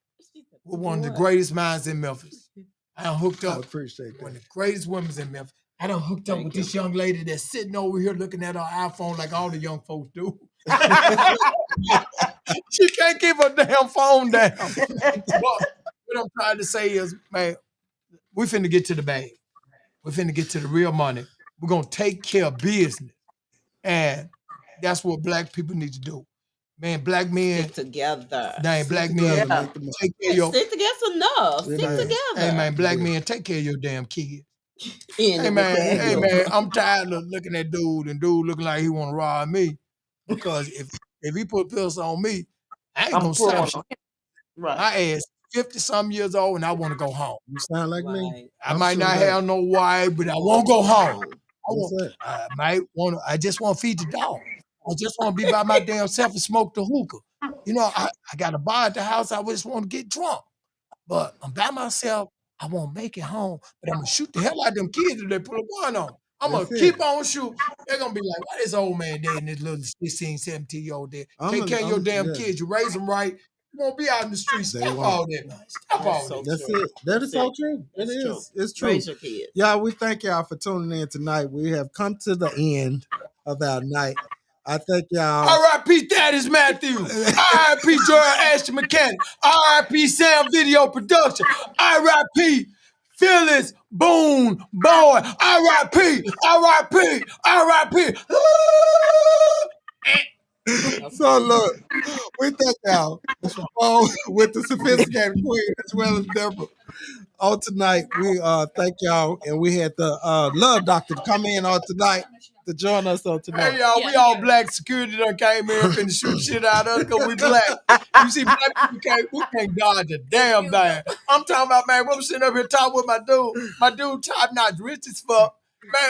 Speaker 4: with one of the greatest minds in Memphis. I done hooked
Speaker 1: I
Speaker 4: up
Speaker 1: appreciate
Speaker 4: with one
Speaker 1: that.
Speaker 4: of the greatest women in Memphis. I done hooked up with this young lady that's sitting over here looking at her iPhone like all the young folks do. She can't keep her damn phone down. But what I'm trying to say is, man, we finna get to the bag. We finna get to the real money. We're gonna take care of business. And that's what black people need to do. Man, black men,
Speaker 5: Stick together.
Speaker 4: black
Speaker 1: together,
Speaker 4: men,
Speaker 1: make the money.
Speaker 4: take care of your...
Speaker 5: Stick together enough.
Speaker 1: Yeah,
Speaker 5: Stick
Speaker 1: man.
Speaker 5: together.
Speaker 4: Hey man, black men, take care of your damn kids.
Speaker 5: End it with that.
Speaker 4: Hey man, I'm tired of looking at dude and dude looking like he want to rob me. Because if he put pills on me, I ain't
Speaker 2: I'm
Speaker 4: gonna
Speaker 2: pulling
Speaker 4: stop shit.
Speaker 2: Right.
Speaker 4: My ass 50-some years old and I want to go home.
Speaker 1: You sound like me.
Speaker 5: Right.
Speaker 4: I might not have no wife, but I won't go home.
Speaker 1: What's that?
Speaker 4: I just want to feed the dog. I just want to be by my damn self and smoke the hookah. You know, I got a bar at the house. I just want to get drunk. But I'm by myself. I won't make it home. But I'm going to shoot the hell out of them kids if they put a gun on. I'm going to
Speaker 1: That's
Speaker 4: keep
Speaker 1: it.
Speaker 4: on shooting. They're going to be like, why this old man dead and this little 16, 17-year-old dead? Take care of your damn kids. You raise them right. You won't be out in the streets.
Speaker 1: They
Speaker 4: Stop
Speaker 1: won't.
Speaker 4: all that, man. Stop all
Speaker 5: so
Speaker 4: that.
Speaker 1: That's
Speaker 5: true.
Speaker 1: it. That is so
Speaker 5: That's
Speaker 1: true.
Speaker 5: That's
Speaker 1: It
Speaker 5: true.
Speaker 1: is. It's true.
Speaker 5: Raise your kids.
Speaker 1: Y'all, we thank y'all for tuning in tonight. We have come to the end of our night. I thank y'all.
Speaker 4: R.I.P. Thaddeus Matthews. R.I.P. Jordan Ashton Mechanic. R.I.P. Sam Video Production. R.I.P. Phyllis Boone Boy. R.I.P. R.I.P. R.I.P.
Speaker 1: So look, we thank y'all with the sophisticated queen as well as Deborah. On tonight, we thank y'all, and we had the love doctor to come in on tonight to join us on tonight.
Speaker 4: Hey y'all,
Speaker 3: Yeah,
Speaker 4: we all
Speaker 3: yeah.
Speaker 4: black. Security done came in finna shoot shit out of us because we black. You see, black people we can't dodge a damn thing. I'm talking about, man, we was sitting up here talking with my dude. My dude top notch rich as fuck.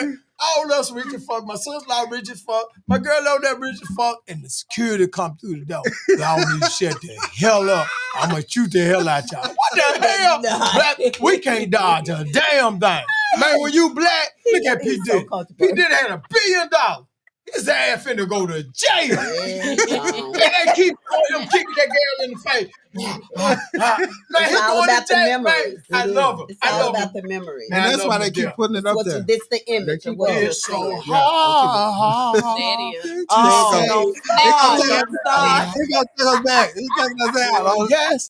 Speaker 4: Man, all us rich as fuck. My sister-in-law rich as fuck. My girl over there rich as fuck. And the security come through the door. Y'all need to shut the hell up. I'm gonna shoot the hell out y'all. What the hell? Black, we can't dodge a damn thing. Man, when you black, look at P.
Speaker 5: He's so
Speaker 4: Diddy.
Speaker 5: comfortable.
Speaker 4: P. Diddy had $1 billion. His ass finna go to jail.
Speaker 5: Yeah,
Speaker 4: And they keep him kicking that girl in the face. Man,
Speaker 5: It's
Speaker 4: he
Speaker 5: all
Speaker 4: going to
Speaker 5: about the
Speaker 4: jail. Man,
Speaker 5: memories.
Speaker 4: I love him.
Speaker 5: It's
Speaker 4: I
Speaker 5: all
Speaker 4: love
Speaker 5: about
Speaker 4: him.
Speaker 5: the memories.
Speaker 4: Man,
Speaker 1: And
Speaker 4: I
Speaker 1: that's
Speaker 4: love
Speaker 1: why
Speaker 4: him
Speaker 1: they
Speaker 4: to
Speaker 1: keep
Speaker 4: death.
Speaker 1: putting it
Speaker 5: It's
Speaker 1: up
Speaker 5: what
Speaker 1: there.
Speaker 5: you, this the image
Speaker 1: keep
Speaker 5: of what
Speaker 1: going.
Speaker 5: you're
Speaker 4: It's so
Speaker 5: saying.
Speaker 4: hard.
Speaker 3: That is.
Speaker 2: Oh,
Speaker 1: Say-
Speaker 2: don't
Speaker 1: They gonna
Speaker 2: start.
Speaker 1: take
Speaker 2: Don't
Speaker 1: us-
Speaker 2: start.
Speaker 1: he gonna take us back. He taking us out.
Speaker 4: Yes.